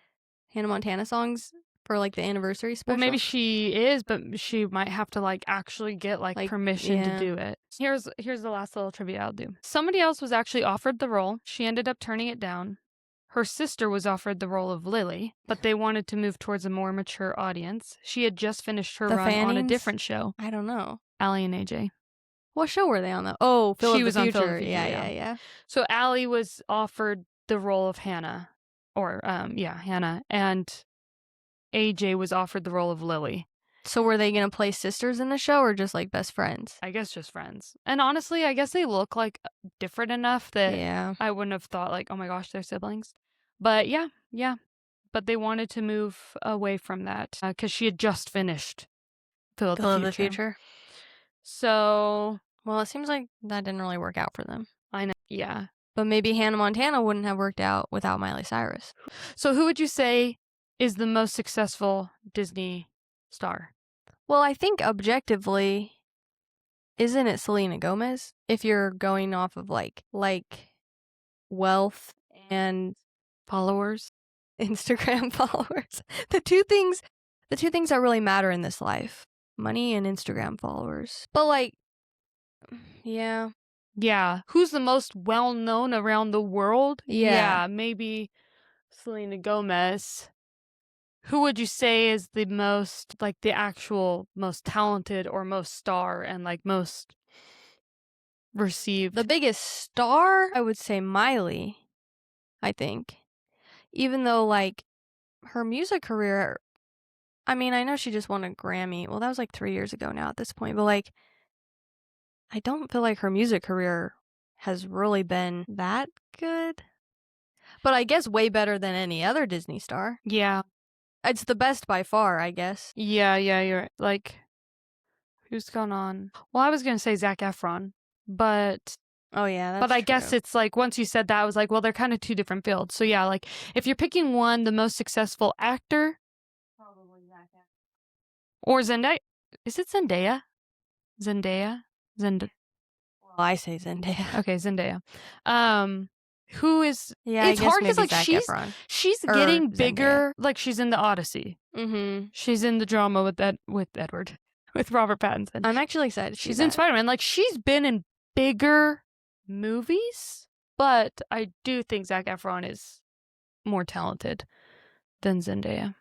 [SPEAKER 2] Hannah Montana songs for like the anniversary special?
[SPEAKER 1] Well, maybe she is, but she might have to like actually get like permission to do it. Here's the last little trivia I'll do. Somebody else was actually offered the role. She ended up turning it down. Her sister was offered the role of Lily, but they wanted to move towards a more mature audience. She had just finished her run on a different show.
[SPEAKER 2] I don't know.
[SPEAKER 1] Allie and AJ.
[SPEAKER 2] What show were they on though? Oh, Phil of the Future.
[SPEAKER 1] On Phil of the Future.
[SPEAKER 2] Yeah.
[SPEAKER 1] So Allie was offered the role of Hannah, or Hannah, and AJ was offered the role of Lily.
[SPEAKER 2] So were they gonna play sisters in the show, or just like best friends?
[SPEAKER 1] I guess just friends. And honestly, I guess they look like different enough that I wouldn't have thought like, oh my gosh, they're siblings. But yeah. But they wanted to move away from that because she had just finished Phil of the Future. So,
[SPEAKER 2] well, it seems like that didn't really work out for them.
[SPEAKER 1] I know. Yeah.
[SPEAKER 2] But maybe Hannah Montana wouldn't have worked out without Miley Cyrus.
[SPEAKER 1] So who would you say is the most successful Disney star?
[SPEAKER 2] Well, I think objectively, isn't it Selena Gomez? If you're going off of like wealth and
[SPEAKER 1] followers,
[SPEAKER 2] Instagram followers, the two things that really matter in this life, money and Instagram followers. But like, yeah.
[SPEAKER 1] Who's the most well known around the world?
[SPEAKER 2] Yeah,
[SPEAKER 1] maybe Selena Gomez. Who would you say is the most, like, the actual most talented or most star and, like, most received?
[SPEAKER 2] The biggest star, I would say Miley, I think. Even though, like, her music career, I mean, I know she just won a Grammy. Well, that was, like, 3 years ago now at this point. But, like, I don't feel like her music career has really been that good. But I guess way better than any other Disney star.
[SPEAKER 1] Yeah.
[SPEAKER 2] It's the best by far, I guess.
[SPEAKER 1] Yeah, you're right. Like, who's gone on? Well, I was going to say Zac Efron, but...
[SPEAKER 2] Oh, yeah, that's
[SPEAKER 1] But I
[SPEAKER 2] true.
[SPEAKER 1] guess it's like, once you said that, I was like, well, they're kind of two different fields. So, yeah, like, if you're picking one, the most successful actor... Probably Zac Efron. Or Zendaya. Is it Zendaya? Well,
[SPEAKER 2] I say Zendaya.
[SPEAKER 1] Okay, Zendaya. Who is?
[SPEAKER 2] Yeah,
[SPEAKER 1] it's hard because like she's getting bigger.
[SPEAKER 2] Zendaya.
[SPEAKER 1] Like she's in the Odyssey.
[SPEAKER 2] Mm-hmm.
[SPEAKER 1] She's in the drama with Edward, with Robert Pattinson.
[SPEAKER 2] I'm actually excited.
[SPEAKER 1] She's in Spider-Man. Like she's been in bigger movies, but I do think Zac Efron is more talented than Zendaya.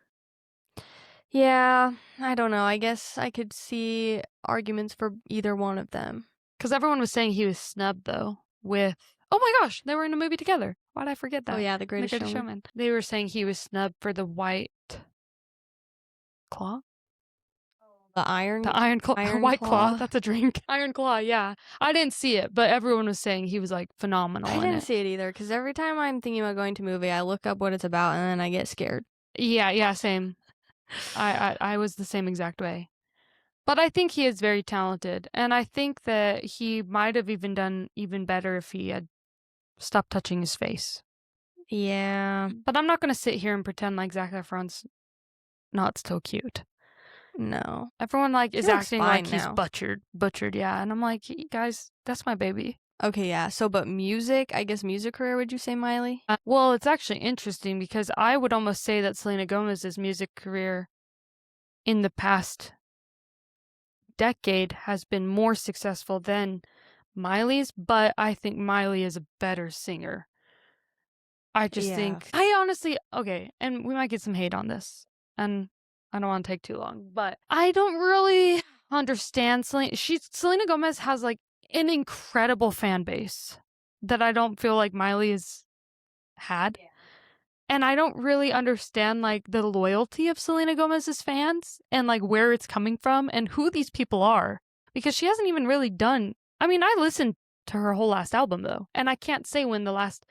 [SPEAKER 2] Yeah, I don't know. I guess I could see arguments for either one of them.
[SPEAKER 1] Because everyone was saying he was snubbed though with. Oh my gosh, they were in a movie together. Why'd I forget that?
[SPEAKER 2] Oh yeah, The Greatest Showman.
[SPEAKER 1] They were saying he was snubbed for the White Claw?
[SPEAKER 2] The Iron
[SPEAKER 1] Claw. White Claw. That's a drink. Iron Claw, yeah. I didn't see it, but everyone was saying he was like phenomenal.
[SPEAKER 2] I didn't see it either, because every time I'm thinking about going to a movie, I look up what it's about and then I get scared.
[SPEAKER 1] Yeah, same. I was the same exact way. But I think he is very talented, and I think that he might have even done even better if he had stopped touching his face.
[SPEAKER 2] Yeah.
[SPEAKER 1] But I'm not going to sit here and pretend like Zac Efron's not still cute.
[SPEAKER 2] No.
[SPEAKER 1] Everyone like is acting like he's
[SPEAKER 2] now.
[SPEAKER 1] butchered, yeah. And I'm like, guys, that's my baby.
[SPEAKER 2] Okay, yeah. So, but music, I guess music career, would you say, Miley?
[SPEAKER 1] Well, it's actually interesting because I would almost say that Selena Gomez's music career in the past decade has been more successful than Miley's, but I think Miley is a better singer. I just think, I honestly, okay, and we might get some hate on this, and I don't want to take too long, but I don't really understand Selena Gomez has like an incredible fan base that I don't feel like Miley has had. Yeah. And I don't really understand like the loyalty of Selena Gomez's fans and like where it's coming from and who these people are, because she hasn't even really done. I mean, I listened to her whole last album though, and I can't say when the last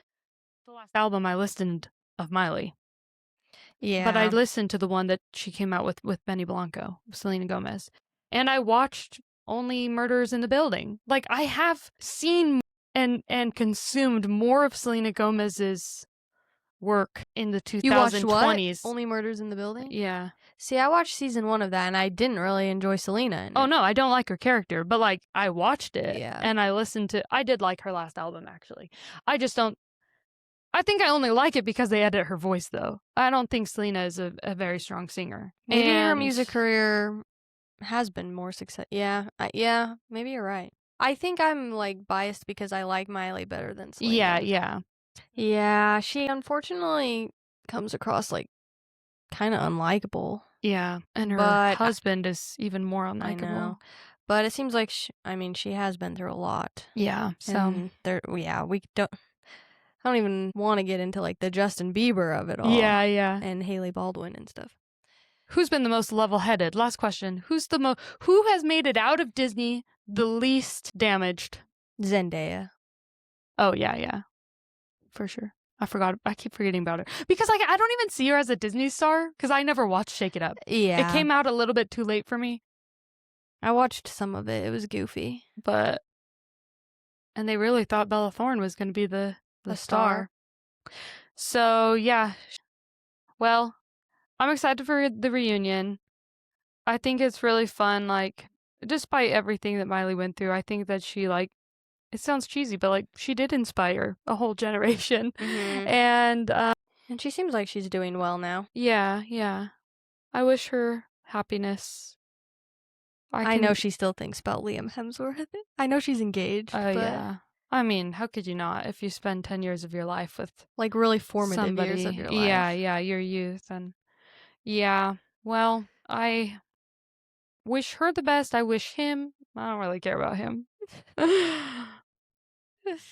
[SPEAKER 1] album I listened of Miley. Yeah. But I listened to the one that she came out with Benny Blanco, Selena Gomez. And I watched Only Murders in the Building. Like, I have seen and consumed more of Selena Gomez's work in the 2020s.
[SPEAKER 2] You watched what? Only Murders in the Building?
[SPEAKER 1] Yeah.
[SPEAKER 2] See, I watched season 1 of that, and I didn't really enjoy Selena in it.
[SPEAKER 1] Oh, no, I don't like her character, but, like, I watched it, and I listened to... I did like her last album, actually. I just don't... I think I only like it because they edit her voice, though. I don't think Selena is a very strong singer.
[SPEAKER 2] Maybe her music career has been more success. Yeah, maybe you're right. I think I'm, like, biased because I like Miley better than Selena.
[SPEAKER 1] Yeah.
[SPEAKER 2] Yeah, she unfortunately comes across, like, kind of unlikable.
[SPEAKER 1] Yeah, and her husband is even more unlikable. I know.
[SPEAKER 2] But it seems like, she has been through a lot.
[SPEAKER 1] Yeah, so...
[SPEAKER 2] we don't... I don't even want to get into, like, the Justin Bieber of it all.
[SPEAKER 1] Yeah.
[SPEAKER 2] And Hailey Baldwin and stuff.
[SPEAKER 1] Who's been the most level-headed? Last question. Who has made it out of Disney the least damaged?
[SPEAKER 2] Zendaya.
[SPEAKER 1] Oh, yeah. For sure. I keep forgetting about her. Because, like, I don't even see her as a Disney star, because I never watched Shake It Up.
[SPEAKER 2] Yeah.
[SPEAKER 1] It came out a little bit too late for me.
[SPEAKER 2] I watched some of it. It was goofy.
[SPEAKER 1] And they really thought Bella Thorne was going to be the star. So, yeah. Well, I'm excited for the reunion. I think it's really fun, like, despite everything that Miley went through, I think that she, like, it sounds cheesy, but, like, she did inspire a whole generation. Mm-hmm. And
[SPEAKER 2] she seems like she's doing well now.
[SPEAKER 1] Yeah. I wish her happiness.
[SPEAKER 2] I know she still thinks about Liam Hemsworth. I know she's engaged.
[SPEAKER 1] Oh, yeah. I mean, how could you not if you spend 10 years of your life with...
[SPEAKER 2] Like, really formative years of your life.
[SPEAKER 1] Yeah, your youth. And yeah, well, I wish her the best. I wish him... I don't really care about him. I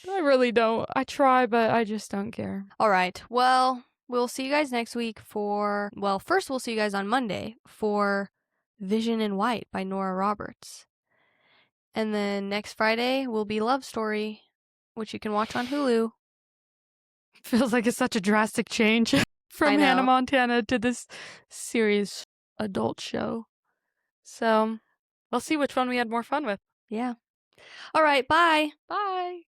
[SPEAKER 1] really don't. I try, but I just don't care.
[SPEAKER 2] All right. Well, we'll see you guys next week for... Well, first we'll see you guys on Monday for Vision in White by Nora Roberts. And then next Friday will be Love Story, which you can watch on Hulu.
[SPEAKER 1] Feels like it's such a drastic change from Hannah Montana to this serious adult show. So, we'll see which one we had more fun with.
[SPEAKER 2] Yeah. All right, bye.
[SPEAKER 1] Bye.